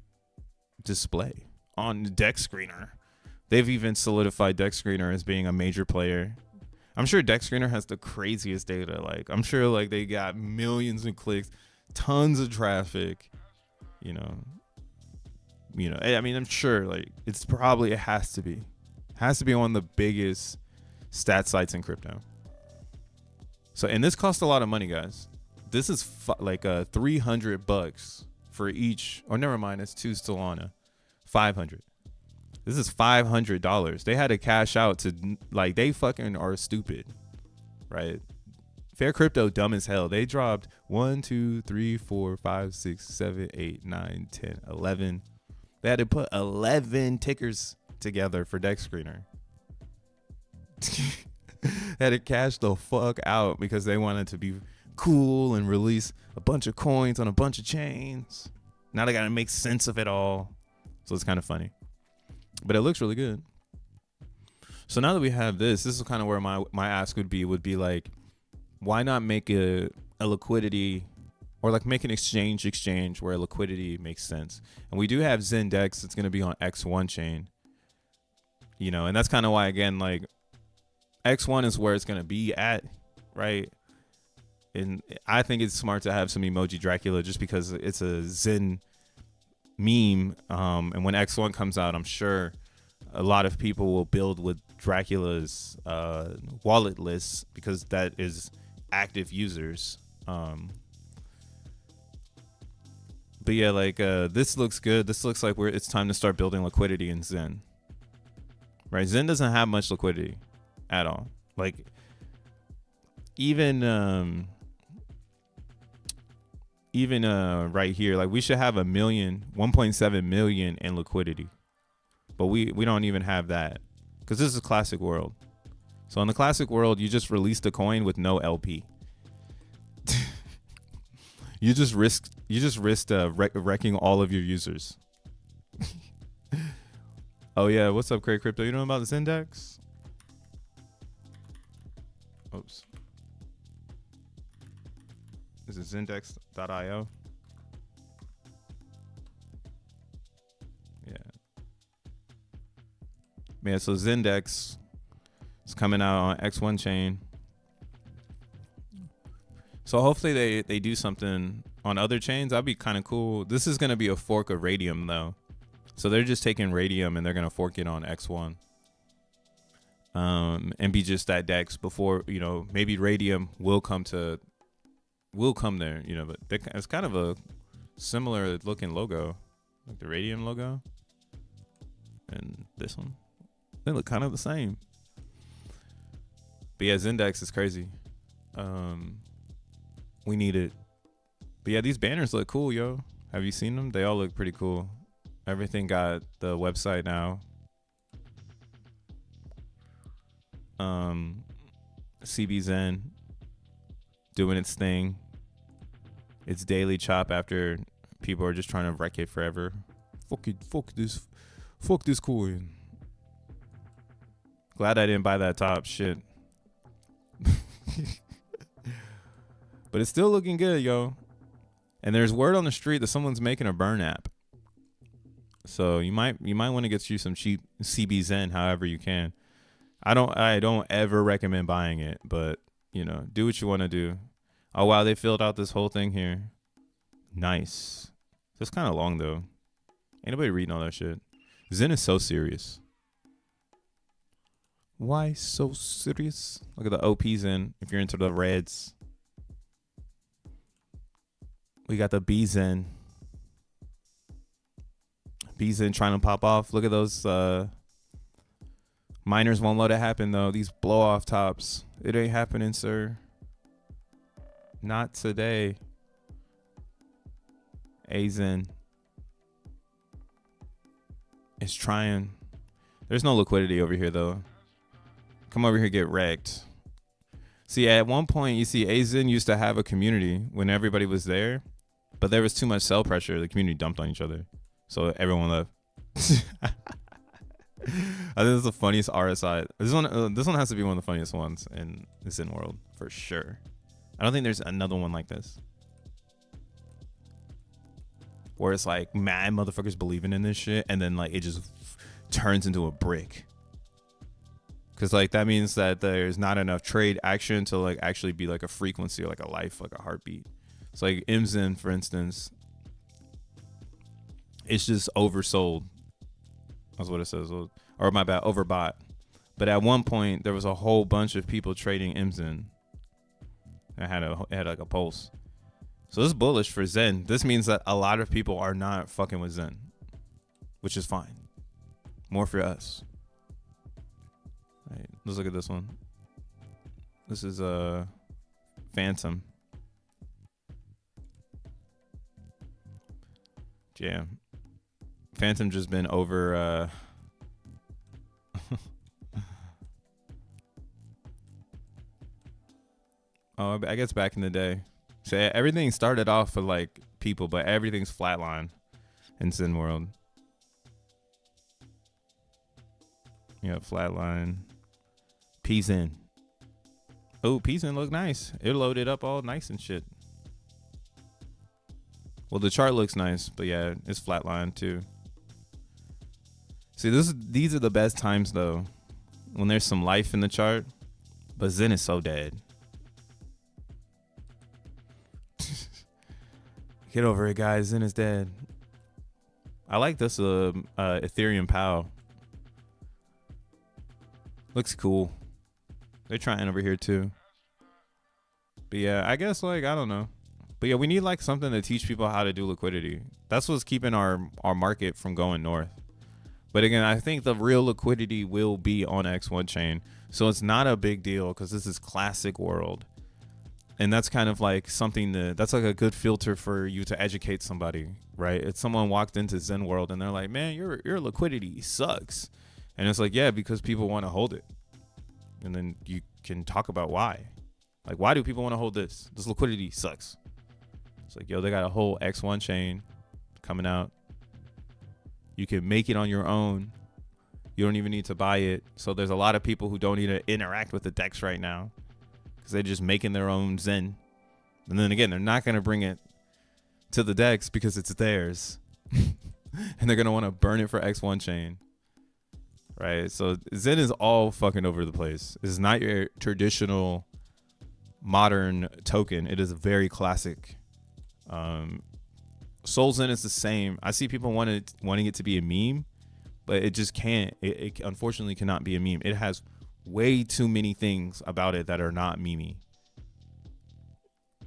display on Dex Screener, they've even solidified Dex Screener as being a major player. I'm sure Dex Screener has the craziest data. Like I'm sure like they got millions of clicks, tons of traffic, I mean, I'm sure like it has to be one of the biggest stat sites in crypto. So, and this costs a lot of money, guys. This is like $300 for each, or never mind, it's 2 Solana, 500. This is $500. They had to cash out to, like, they fucking are stupid, right? Fair Crypto, dumb as hell. They dropped 1, 2, 3, 4, 5, 6, 7, 8, 9, 10, 11. They had to put 11 tickers together for Dex Screener. Had to cash the fuck out because they wanted to be cool and release a bunch of coins on a bunch of chains. Now they got to make sense of it all. So it's kind of funny. But it looks really good. So now that we have this is kind of where my ask would be like, why not make a liquidity or like make an exchange where liquidity makes sense? And we do have XENDEX. It's going to be on X1 chain, you know, and that's kind of why, again, like X1 is where it's going to be at, right? And I think it's smart to have some emoji Dracula just because it's a Zen meme. And when X1 comes out, I'm sure a lot of people will build with Dracula's wallet list because that is active users. But yeah, like this looks good. This looks like it's time to start building liquidity in Zen. Right? Zen doesn't have much liquidity at all. Like even right here, like we should have 1.7 million in liquidity. But we don't even have that because this is a classic world. So in the classic world, you just release the coin with no LP. you just risked wrecking all of your users. Oh yeah, what's up, Craig Crypto? You know about this index? Oops. This is index.io. Yeah, so XENDEX is coming out on X1 chain. So hopefully they do something on other chains. That'd be kind of cool. This is going to be a fork of Radium though. So they're just taking Radium and they're going to fork it on X1. And be just that DEX before, you know, maybe Radium will come there, you know, but it's kind of a similar looking logo, like the Radium logo and this one. They look kind of the same. But yeah, XENDEX is crazy. We need it. But yeah, these banners look cool, yo. Have you seen them? They all look pretty cool. Everything got the website now. CBZen doing its thing. It's daily chop after people are just trying to wreck it forever. Fuck this coin. Glad I didn't buy that top shit. But it's still looking good, yo. And there's word on the street that someone's making a burn app. So you might want to get you some cheap CBZen however you can. I don't ever recommend buying it, but you know, do what you want to do. Oh wow, they filled out this whole thing here. Nice. It's kind of long though. Ain't nobody reading all that shit. Zen is so serious. Why so serious? Look at the OPs in if you're into the reds. We got the BZen. BZen trying to pop off. Look at those miners won't let it happen though. These blow off tops. It ain't happening, sir. Not today. AZen. It's trying. There's no liquidity over here though. Come over here, get wrecked. See, at one point, you see AZen used to have a community when everybody was there, but there was too much sell pressure. The community dumped on each other, so everyone left. I think it's the funniest RSI. This one has to be one of the funniest ones in the Zen world for sure. I don't think there's another one like this, where it's like mad motherfuckers believing in this shit, and then like it just turns into a brick. Cause like that means that there's not enough trade action to like actually be like a frequency or like a life, like a heartbeat. So like XEN, for instance, it's just oversold. That's what it says. Or my bad, overbought. But at one point there was a whole bunch of people trading XEN. It had like a pulse. So this is bullish for Zen. This means that a lot of people are not fucking with Zen, which is fine. More for us. All right, let's look at this one. This is a Phantom. Yeah. Phantom just been over I guess back in the day. So everything started off with like people, but everything's flatline. in Zen world. Yeah, flatline. XEN. Oh, XEN look nice. It loaded up all nice and shit. Well, the chart looks nice, but yeah, it's flatline too. See, these are the best times though, when there's some life in the chart, but Zen is so dead. Get over it, guys. Zen is dead. I like this Ethereum P.o.P. Looks cool. They're trying over here too. But yeah, I guess like, I don't know. But yeah, we need like something to teach people how to do liquidity. That's what's keeping our market from going north. But again, I think the real liquidity will be on X1 chain. So it's not a big deal because this is classic world. And that's kind of like something that's like a good filter for you to educate somebody, right? If someone walked into Zen world and they're like, man, your liquidity sucks. And it's like, yeah, because people want to hold it. And then you can talk about why. Like, why do people want to hold this? This liquidity sucks. It's like, yo, they got a whole X1 chain coming out. You can make it on your own. You don't even need to buy it. So there's a lot of people who don't need to interact with the DEX right now because they're just making their own Zen. And then again, they're not going to bring it to the DEX because it's theirs. And they're going to want to burn it for X1 chain. Right? So Zen is all fucking over the place. It's not your traditional modern token. It is a very classic. SolXEN is the same. I see people wanting it to be a meme, but it just can't. It unfortunately cannot be a meme. It has way too many things about it that are not memey.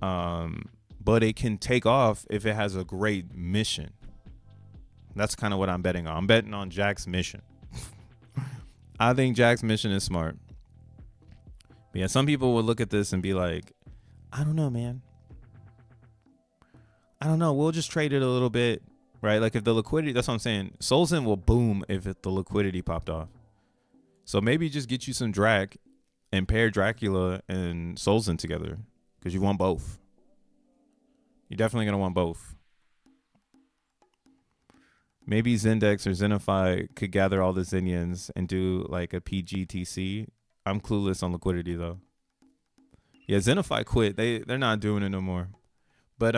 But it can take off if it has a great mission. That's kind of what I'm betting on. I'm betting on Jack's mission. I think Jack's mission is smart. But yeah, some people would look at this and be like, I don't know, man. I don't know. We'll just trade it a little bit, right? Like if the liquidity, that's what I'm saying. SolXEN will boom if the liquidity popped off. So maybe just get you some Drac and pair Dracula and SolXEN together because you want both. You're definitely going to want both. Maybe Zendex or Zenify could gather all the Zenians and do like a PGTC. I'm clueless on liquidity though. Yeah, Zenify quit. They're not doing it no more. But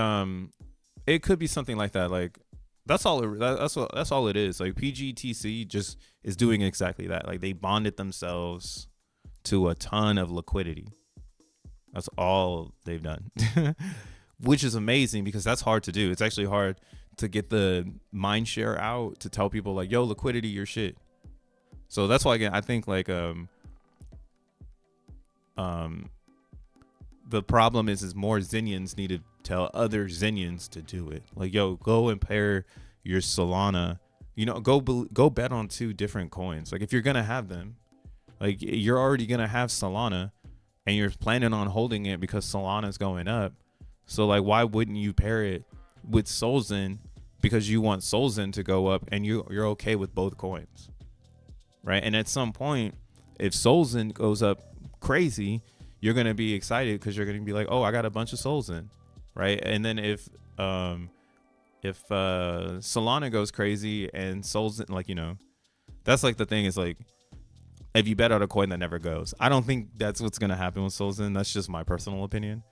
it could be something like that. Like that's all it is. Like PGTC just is doing exactly that. Like they bonded themselves to a ton of liquidity. That's all they've done. Which is amazing because that's hard to do. It's actually hard to get the mind share out to tell people like, yo, liquidity, your shit. So that's why, again, I think like the problem is more Zenians need to tell other Zenians to do it. Like, yo, go and pair your Solana, go bet on 2 different coins. Like if you're going to have them, like you're already going to have Solana and you're planning on holding it because Solana is going up. So like, why wouldn't you pair it with SolXEN because you want SolXEN to go up and you're okay with both coins, right? And at some point, if SolXEN goes up crazy, you're going to be excited because you're going to be like, oh, I got a bunch of SolXEN, right? And then if Solana goes crazy and SolXEN, like, that's like the thing is like, if you bet on a coin that never goes, I don't think that's what's going to happen with SolXEN. That's just my personal opinion.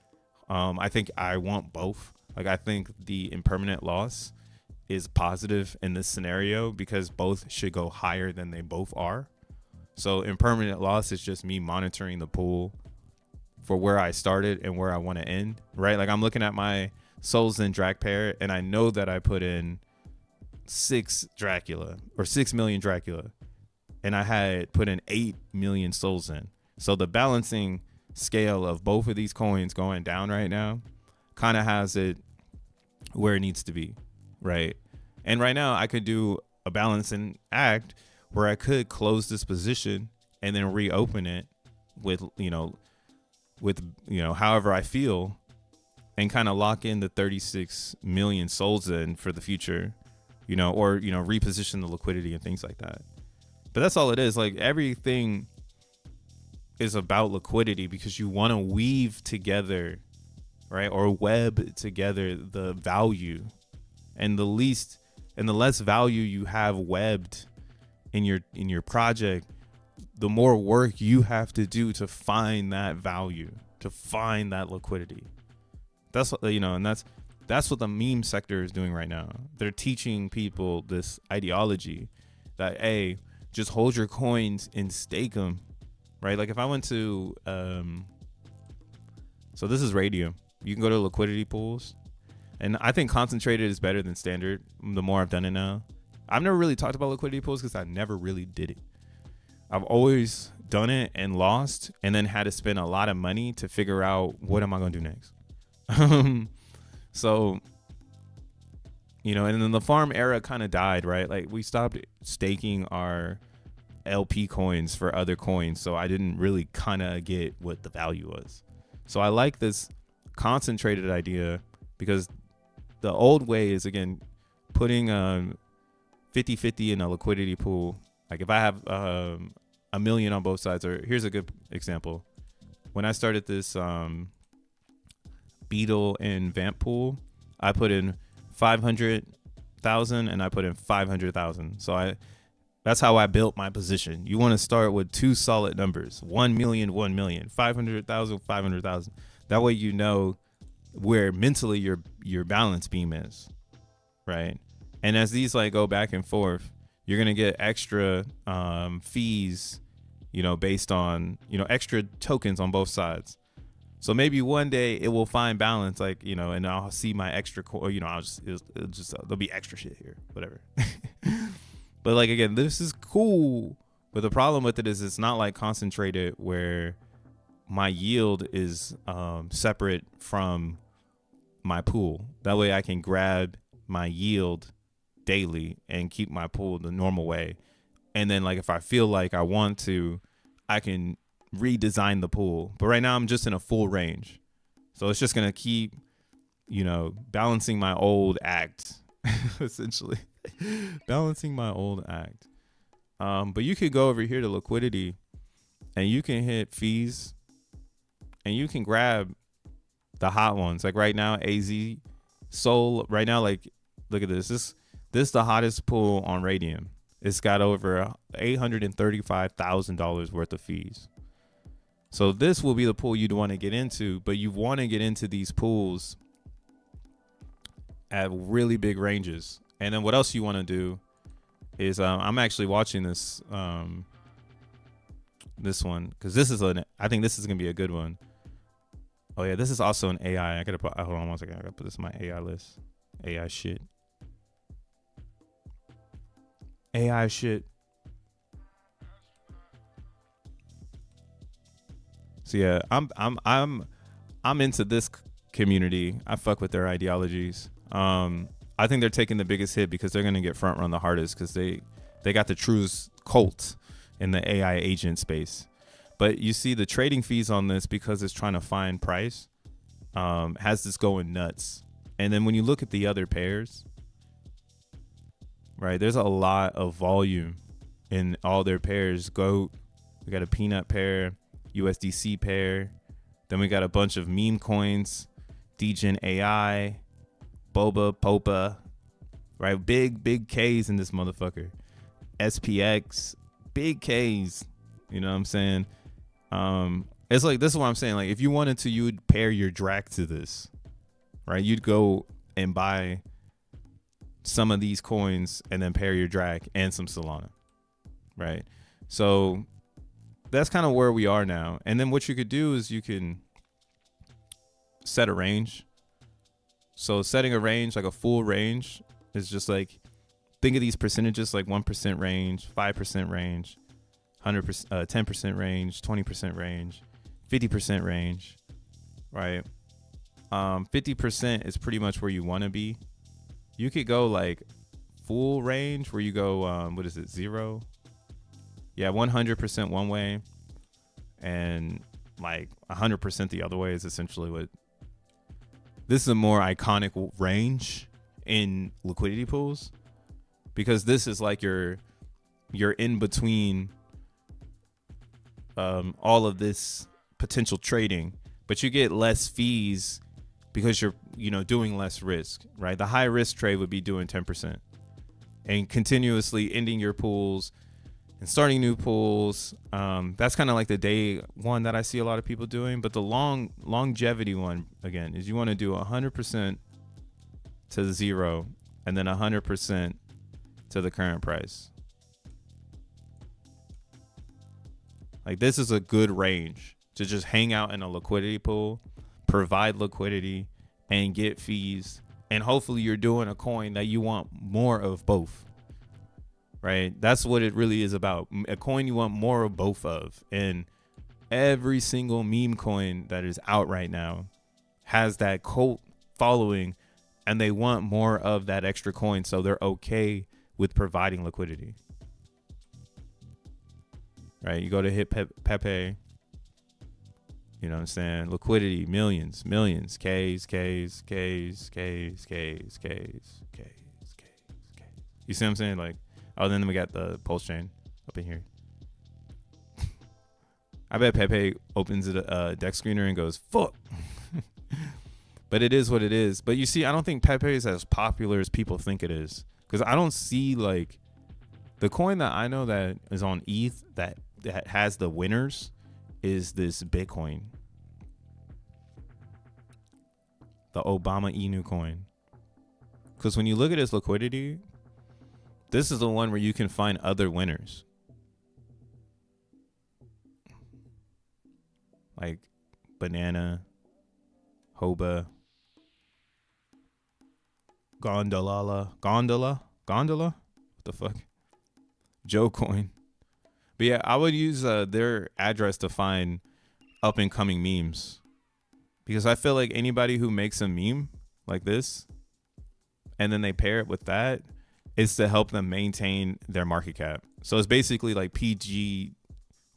I think I want both. Like, I think the impermanent loss is positive in this scenario because both should go higher than they both are. So impermanent loss is just me monitoring the pool for where I started and where I want to end, right? Like I'm looking at my SolXEN Drac pair and I know that I put in 6 Dracula or 6 million Dracula and I had put in 8 million SolXEN. So the balancing scale of both of these coins going down right now kind of has it where it needs to be, right? And right now I could do a balancing act where I could close this position and then reopen it with however I feel and kind of lock in the 36 million SolXEN for the future, or reposition the liquidity and things like that. But that's all it is. Like everything is about liquidity because you want to weave together, right? Or web together the value, and the least And the less value you have webbed in your project, the more work you have to do to find that value, to find that liquidity. That's what, and that's what the meme sector is doing right now. They're teaching people this ideology that, hey, just hold your coins and stake them, right? Like if I went to, so this is Radium. You can go to liquidity pools, and I think concentrated is better than standard. The more I've done it now, I've never really talked about liquidity pools because I never really did it. I've always done it and lost, and then had to spend a lot of money to figure out what am I going to do next. So, and then the farm era kind of died, right? Like we stopped staking our LP coins for other coins. So I didn't really kind of get what the value was. So I like this concentrated idea because the old way is, again, putting 50-50 in a liquidity pool. Like if I have $1 million on both sides, or here's a good example. When I started this Beetle and Vamp pool, I put in 500,000 and I put in 500,000. So that's how I built my position. You want to start with two solid numbers: 1 million, 1 million, 500,000, 500,000. That way you know where mentally your balance beam is, right? And as these like go back and forth, you're gonna get extra fees, based on extra tokens on both sides. So maybe one day it will find balance, like, and I'll see my extra, there'll be extra shit here, whatever. But like, again, this is cool. But the problem with it is it's not like concentrated where my yield is separate from my pool. That way I can grab my yield daily and keep my pool the normal way. And then like, if I feel like I want to, I can redesign the pool. But right now I'm just in a full range, so it's just gonna keep balancing my old act. Essentially balancing my old act. But you could go over here to liquidity and you can hit fees and you can grab the hot ones. Like right now, AZ Sol right now, like look at this is the hottest pool on Radium. It's got over $835,000 worth of fees. So this will be the pool you'd want to get into, but you want to get into these pools at really big ranges. And then what else you want to do is I'm actually watching this one because I think this is gonna be a good one. Oh yeah, this is also an AI. I gotta put, hold on one second. I gotta put this in my AI list. AI shit. AI shit. So yeah, I'm into this community. I fuck with their ideologies. I think they're taking the biggest hit because they're gonna get front run the hardest because they got the truest cult in the AI agent space. But you see the trading fees on this, because it's trying to find price, has this going nuts. And then when you look at the other pairs, right, there's a lot of volume in all their pairs. Goat, we got a peanut pair, USDC pair. Then we got a bunch of meme coins, Degen AI, Boba, P.o.P, right? Big K's in this motherfucker. SPX, big K's. You know what I'm saying? It's like, this is what I'm saying. Like, if you wanted to, you would pair your DRAC to this, right? You'd go and buy some of these coins and then pair your DRAC and some Solana, right? So that's kind of where we are now. And then what you could do is you can set a range. So setting a range, like a full range, is just like, think of these percentages like 1% range, 5% range, 100%, 10% range, 20% range, 50% range, right? 50% is pretty much where you want to be. You could go like full range where you go, what is it, 0? Yeah, 100% one way and like 100% the other way is essentially what. This is a more iconic range in liquidity pools, because this is like you're in between all of this potential trading, but you get less fees because you're doing less risk, right? The high risk trade would be doing 10%. and continuously ending your pools and starting new pools. That's kind of like the day one that I see a lot of people doing. But the longevity one, again, is you want to do 100% to 0 and then 100% to the current price. Like, this is a good range to just hang out in a liquidity pool, provide liquidity, and get fees. And hopefully you're doing a coin that you want more of both, right? That's what it really is about. A coin you want more of both of. And every single meme coin that is out right now has that cult following, and they want more of that extra coin. So they're okay with providing liquidity, right? You go to hit P.o.P, you know what I'm saying? Liquidity, millions, Ks. You see what I'm saying? Like, oh, then we got the pulse chain up in here. I bet P.o.P opens a deck screener and goes, fuck. But it is what it is. But you see, I don't think P.o.P is as popular as people think it is. Because I don't see, like, the coin that I know that is on ETH that has the winners is this Bitcoin. The Obama Inu coin. Because when you look at its liquidity, this is the one where you can find other winners. Like Banana, Hoba, Gondola? What the fuck? Joe coin. But yeah, I would use their address to find up and coming memes. Because I feel like anybody who makes a meme like this and then they pair it with that is to help them maintain their market cap. So it's basically like PG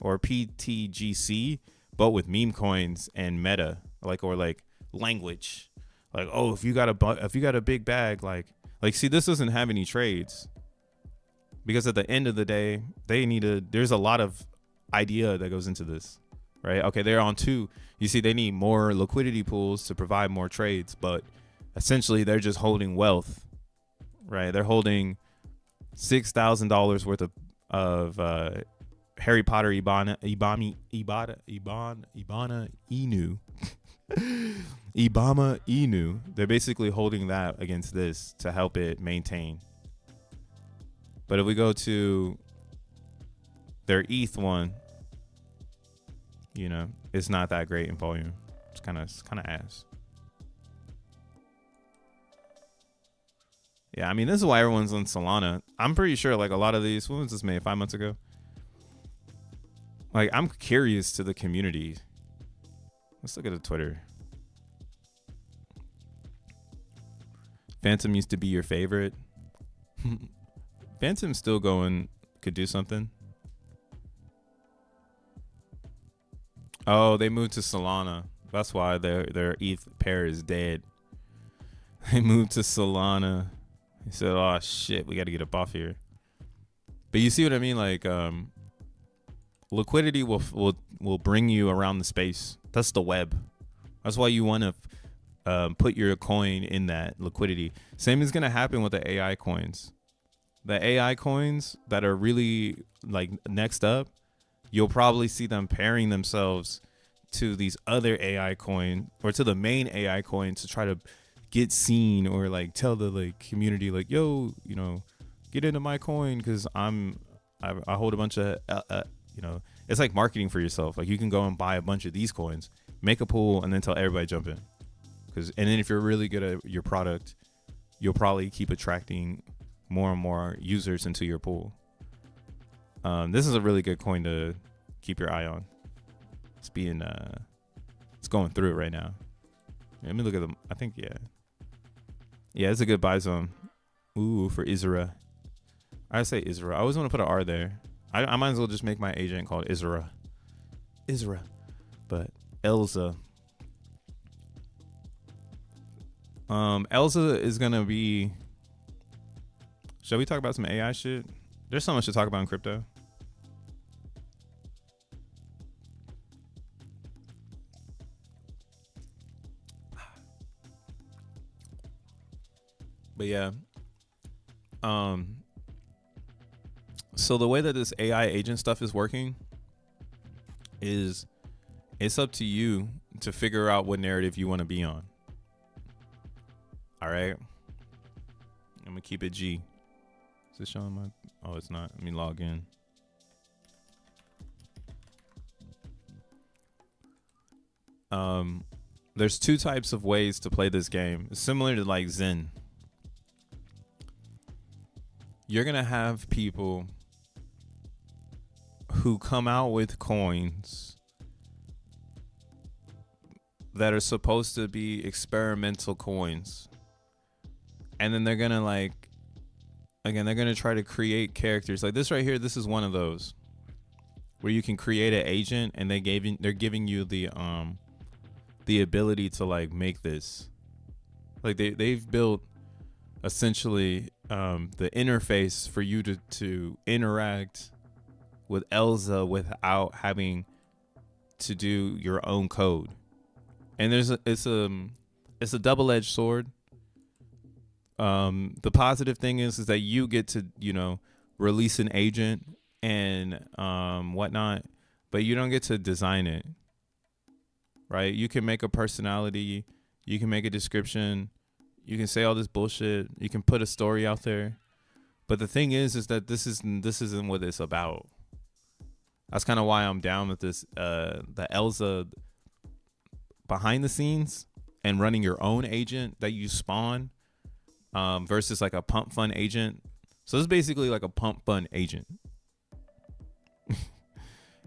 or PTGC, but with meme coins and meta, like, or like language. Like, oh, if you got a big bag, like see, this doesn't have any trades. Because at the end of the day, there's a lot of idea that goes into this, right? Okay, they're on 2. You see, they need more liquidity pools to provide more trades, but essentially they're just holding wealth, right? They're holding $6,000 worth of Harry Potter Ibana Inu. Ibama Inu. They're basically holding that against this to help it maintain. But if we go to their ETH one, you know, it's not that great in volume. It's kind of ass. Yeah, I mean, this is why everyone's on Solana. I'm pretty sure, like, a lot of these, when was this made? 5 months ago? Like, I'm curious to the community. Let's look at the Twitter. Phantom used to be your favorite. Phantom's still going, could do something. Oh, they moved to Solana. That's why their ETH pair is dead. They moved to Solana. He said, oh shit, we got to get up off here. But you see what I mean? Like, liquidity will bring you around the space. That's the web. That's why you want to put your coin in that liquidity. Same is going to happen with the AI coins. The AI coins that are really like next up, you'll probably see them pairing themselves to these other AI coin or to the main AI coin to try to get seen or like tell the like community like, yo, you know, get into my coin because I hold a bunch of you know, it's like marketing for yourself. Like, you can go and buy a bunch of these coins, make a pool, and then tell everybody jump in. And then if you're really good at your product, you'll probably keep attracting more and more users into your pool. This is a really good coin to keep your eye on. It's going through it right now. Let me look at them. I think, yeah, it's a good buy zone. Ooh, for Isra. I say Isra. I always want to put an R there. I might as well just make my agent called Isra. But Elsa. Elsa is gonna be. Shall we talk about some AI shit? There's so much to talk about in crypto. But yeah, So the way that this AI agent stuff is working is it's up to you to figure out what narrative you want to be on. All right. I'm gonna keep it G. Is it showing my? Oh, it's not. Let me log in. There's two types of ways to play this game. It's similar to like XEN. You're gonna have people who come out with coins that are supposed to be experimental coins, and then they're gonna they're gonna try to create characters like this right here. This is one of those where you can create an agent, and they're giving you the ability to like make this. Like they've built essentially the interface for you to interact with Elsa without having to do your own code. And it's a double-edged sword. The positive thing is that you get to, release an agent and whatnot, but you don't get to design it. Right? You can make a personality, you can make a description, you can say all this bullshit, you can put a story out there. But the thing is that this isn't what it's about. That's kind of why I'm down with this the Elsa behind the scenes and running your own agent that you spawn versus like a pump fun agent. So this is basically like a pump fun agent.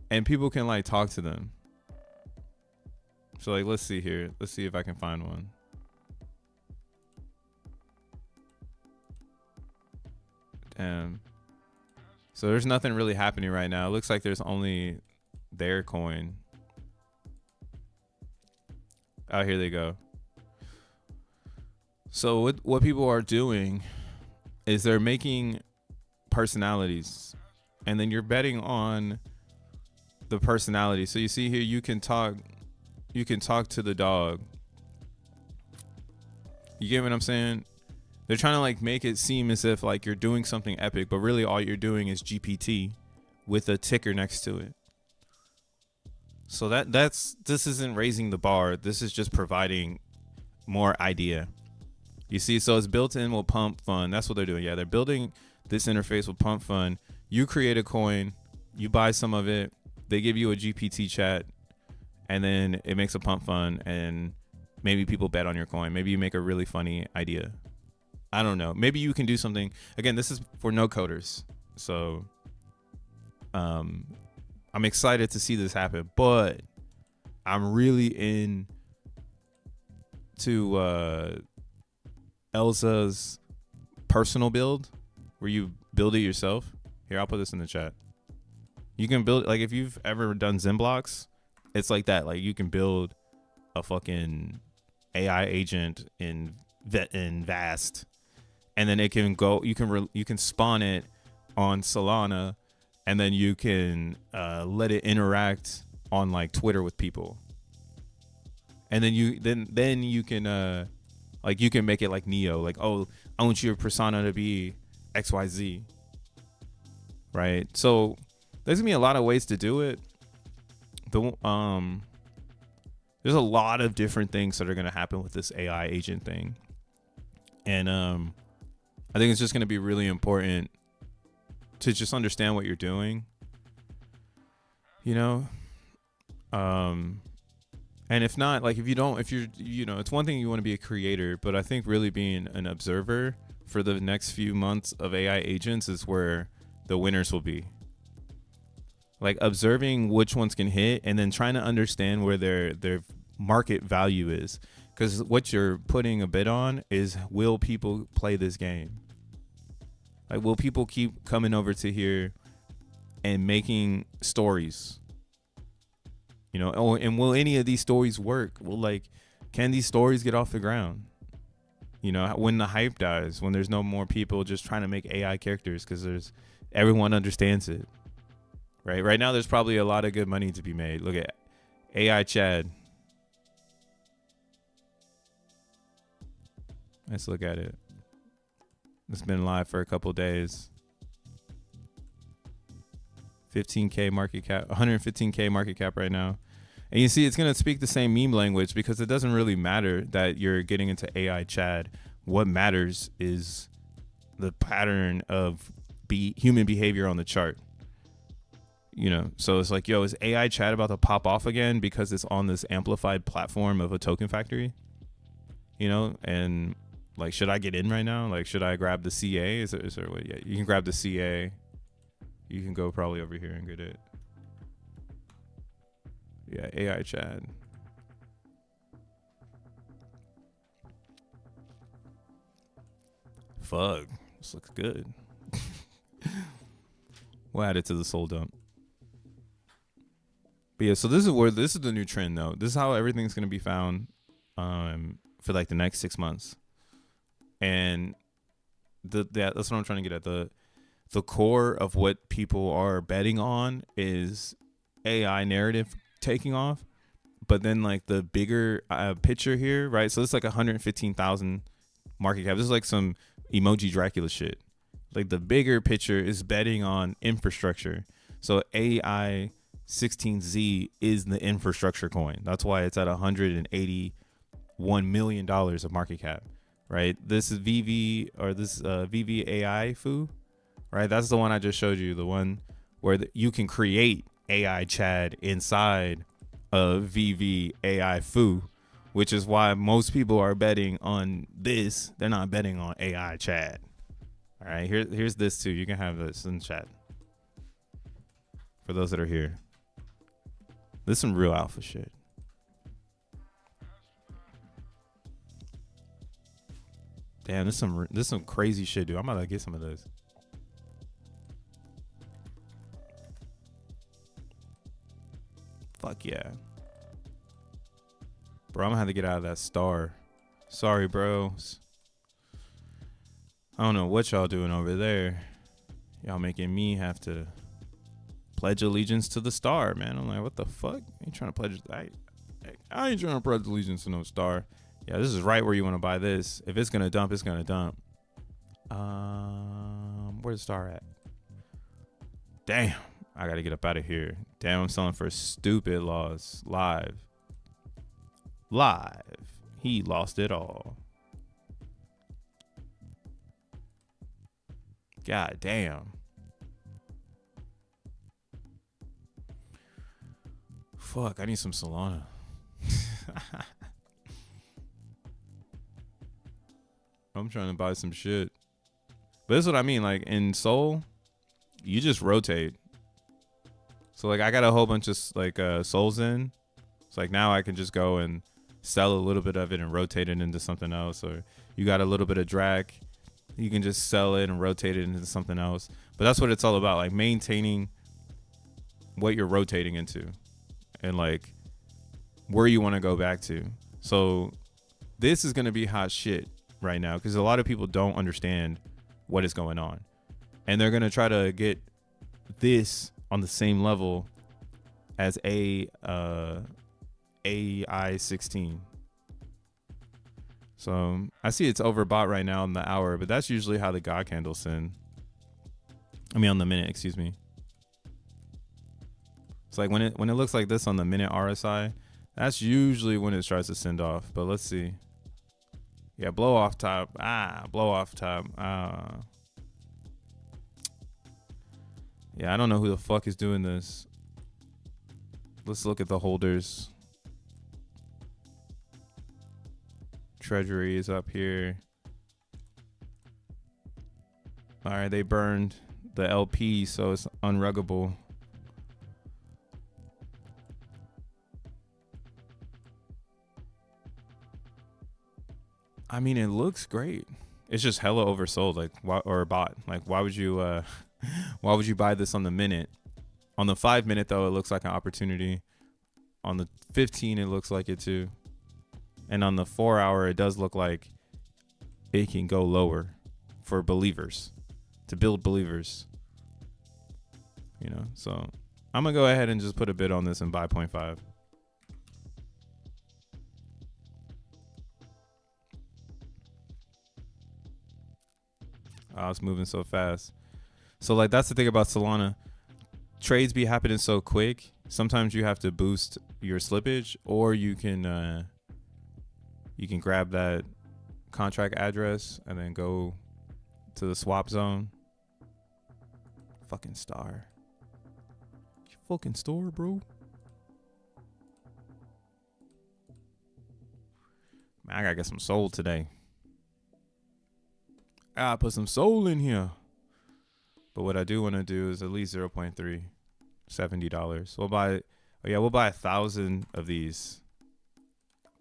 And people can like talk to them. So like, let's see here. Let's see if I can find one. Damn. So there's nothing really happening right now. It looks like there's only their coin. Oh, here they go. So what people are doing is they're making personalities, and then you're betting on the personality. So you see here, you can talk to the dog. You get what I'm saying? They're trying to like make it seem as if like you're doing something epic, but really all you're doing is GPT with a ticker next to it. So this isn't raising the bar. This is just providing more idea. You see, so it's built in with Pump Fun. That's what they're doing. Yeah, they're building this interface with Pump Fun. You create a coin, you buy some of it, they give you a GPT chat, and then it makes a Pump Fun, and maybe people bet on your coin. Maybe you make a really funny idea. I don't know. Maybe you can do something. Again, this is for no coders. So I'm excited to see this happen, but I'm really into Elsa's personal build where you build it yourself. Here, I'll put this in the chat. You can build, like, if you've ever done xeNFTs, it's like that. Like, you can build a fucking AI agent in Vast, and then it can go, you can spawn it on Solana, and then you can let it interact on like Twitter with people, and then you can like you can make it like Neo, like, oh, I want your persona to be XYZ, right? So there's gonna be a lot of ways to do it. There's a lot of different things that are gonna happen with this AI agent thing, and I think it's just gonna be really important to just understand what you're doing, and if not, like, if you're, it's one thing you want to be a creator, but I think really being an observer for the next few months of AI agents is where the winners will be. Like, observing which ones can hit, and then trying to understand where their market value is, because what you're putting a bid on is, will people play this game? Like, will people keep coming over to here and making stories? And will any of these stories work? Can these stories get off the ground? When the hype dies, when there's no more people just trying to make AI characters because everyone understands it, right? Right now, there's probably a lot of good money to be made. Look at AI Chad. Let's look at it. It's been live for a couple days. 15K market cap, 115K market cap right now. And you see, it's going to speak the same meme language because it doesn't really matter that you're getting into AI Chad. What matters is the pattern of human behavior on the chart. You know, so it's like, yo, is AI Chad about to pop off again because it's on this amplified platform of a token factory? You know, and like, should I get in right now? Like, should I grab the CA? Is there a way? Yeah, you can grab the CA. You can go probably over here and get it. Yeah, AI Chad. Fuck, this looks good. We'll add it to the soul dump. But yeah, so this is the new trend though. This is how everything's gonna be found for like the next 6 months. And that's what I'm trying to get at. The core of what people are betting on is AI narrative taking off. But then like the bigger picture here, right? So it's like 115,000 market cap. This is like some emoji Dracula shit. Like the bigger picture is betting on infrastructure. So AI 16Z is the infrastructure coin. That's why it's at $181 million of market cap, right? This is VV or this VVAI foo, right? That's the one I just showed you, the one where you can create AI Chad inside of VVAI foo, which is why most people are betting on this. They're not betting on AI Chad. All right, here's this too. You can have this in chat for those that are here. This is some real alpha shit. Damn, this is some crazy shit, dude. I'm about to get some of this. Fuck yeah. Bro, I'm gonna have to get out of that star. Sorry, bros. I don't know what y'all doing over there. Y'all making me have to pledge allegiance to the star, man. I'm like, what the fuck? I ain't trying to pledge. I ain't trying to pledge allegiance to no star. Yeah, this is right where you want to buy this. If it's gonna dump, it's gonna dump. Where's the star at? Damn, I gotta get up out of here. Damn, I'm selling for stupid loss. Live. He lost it all. God damn. Fuck, I need some Solana. I'm trying to buy some shit. But this is what I mean. Like in Sol, you just rotate. So like I got a whole bunch of like souls in. It's like now I can just go and sell a little bit of it and rotate it into something else. Or you got a little bit of drag. You can just sell it and rotate it into something else. But that's what it's all about. Like maintaining what you're rotating into and like where you want to go back to. So this is going to be hot shit right now because a lot of people don't understand what is going on. And they're going to try to get this on the same level as AI 16. So I see it's overbought right now in the hour, but that's usually how the God candles send. I mean on the minute, excuse me. It's like when it looks like this on the minute RSI, that's usually when it starts to send off. But let's see. Yeah, blow off top. Blow off top. Yeah, I don't know who the fuck is doing this. Let's look at the holders. Treasury is up here. All right, they burned the LP, so it's unruggable. I mean, it looks great. It's just hella oversold, like or bought. Like, why would you buy this on the minute? On the 5 minute though, it looks like an opportunity. On the 15, it looks like it too. And on the 4 hour, it does look like it can go lower for believers, to build believers. You know, so I'm gonna go ahead and just put a bid on this and buy 0.5. Oh, it's moving so fast. So like that's the thing about Solana. trades be happening so quick. Sometimes you have to boost your slippage, or you can grab that contract address and then go to the swap zone. Fucking star. You fucking store, bro. Man, I gotta get some soul today. I gotta put some soul in here. But what I do want to do is at least 0.3, $70. We'll buy 1,000 of these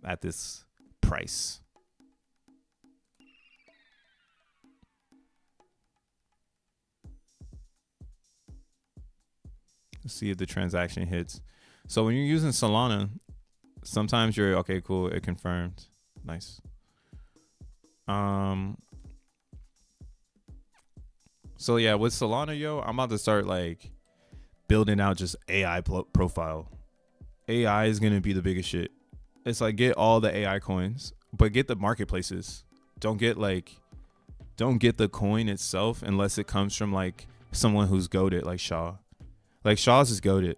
at this price. Let's see if the transaction hits. So when you're using Solana, sometimes you're okay, cool, it confirmed. Nice. So yeah, with Solana, yo, I'm about to start like building out just AI profile. AI is gonna be the biggest shit. It's like, get all the AI coins, but get the marketplaces. Don't get the coin itself unless it comes from like someone who's goated, like Shaw. Like Shaw's is goated.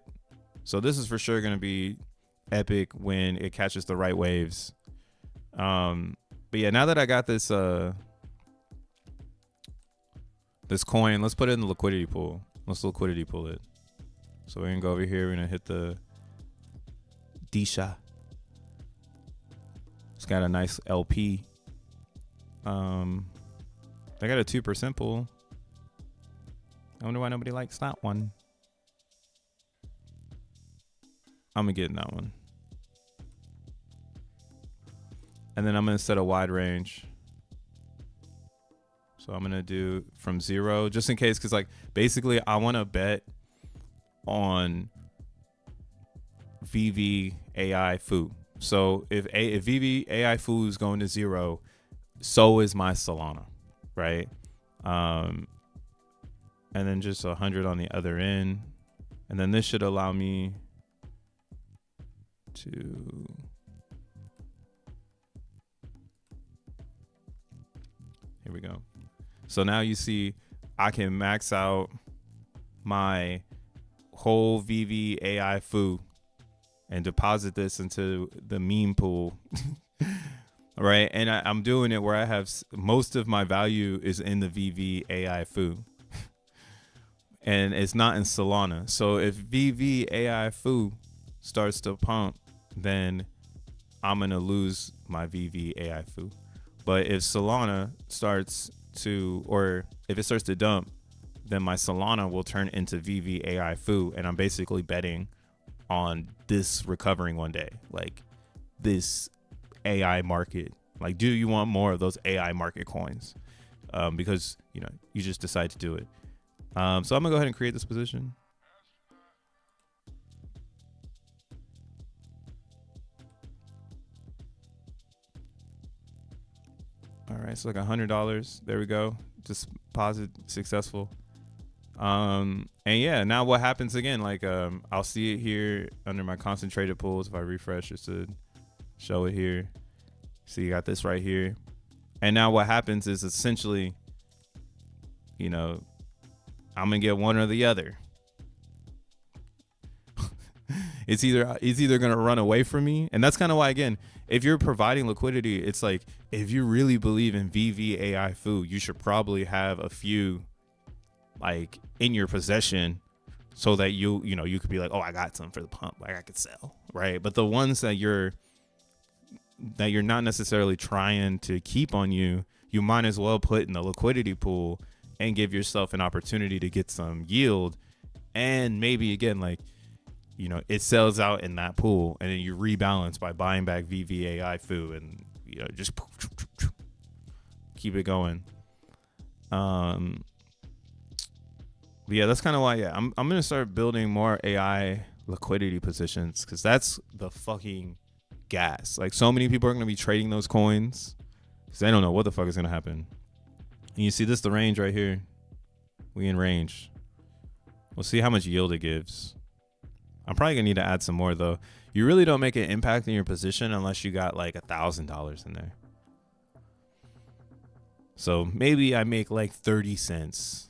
So this is for sure gonna be epic when it catches the right waves. But yeah, now that I got this this coin, let's put it in the liquidity pool. Let's liquidity pool it. So we're gonna go over here. We're gonna hit the Disha. It's got a nice LP. They got a 2% pool. I wonder why nobody likes that one. I'm gonna get in that one. And then I'm gonna set a wide range. So I'm gonna do from 0, just in case, because like basically I want to bet on VV AI foo. So if VV AI foo is going to 0, so is my Solana, right? And then just 100 on the other end, and then this should allow me to. Here we go. So now you see I can max out my whole VV AI foo and deposit this into the meme pool. Right. And I'm doing it where I have most of my value is in the VV AI foo. And it's not in Solana. So if VV AI foo starts to pump, then I'm going to lose my VV AI foo. But if Solana starts to, or if it starts to dump, then my Solana will turn into VV AI foo. And I'm basically betting on this recovering one day, like this AI market. Like, do you want more of those AI market coins? Because, you know, you just decide to do it. So I'm gonna go ahead and create this position. All right, so like $100. There we go. Just deposit successful. And yeah, now what happens again? Like, I'll see it here under my concentrated pools. If I refresh just to show it here. So you got this right here. And now what happens is essentially, you know, I'm gonna get one or the other. It's either gonna run away from me, and that's kind of why, again, if you're providing liquidity, it's like, if you really believe in VV AI foo, you should probably have a few like in your possession, so that you could be like, oh, I got some for the pump, like I could sell, right? But the ones that you're not necessarily trying to keep on you might as well put in the liquidity pool and give yourself an opportunity to get some yield. And maybe again, like, you know, it sells out in that pool, and then you rebalance by buying back VVAI foo, and, you know, just keep it going. But yeah, that's kind of why, yeah, I'm going to start building more AI liquidity positions, because that's the fucking gas. Like, so many people are going to be trading those coins because they don't know what the fuck is going to happen. And you see this, the range right here. We in range. We'll see how much yield it gives. I'm probably going to need to add some more, though. You really don't make an impact in your position unless you got like $1,000 in there. So maybe I make like 30 cents.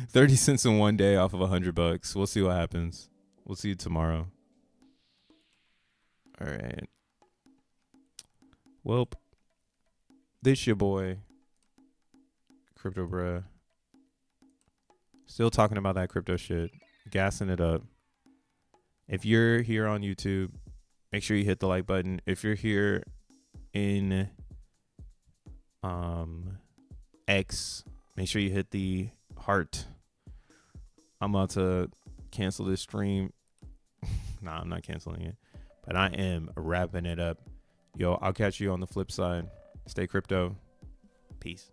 30 cents in one day off of $100. We'll see what happens. We'll see you tomorrow. All right. Well, this your boy, Crypto Bruh. Still talking about that crypto shit. Gassing it up. If you're here on YouTube, make sure you hit the like button. If you're here in X, make sure you hit the heart. I'm about to cancel this stream. Nah, I'm not canceling it, but I am wrapping it up. Yo, I'll catch you on the flip side. Stay crypto. Peace.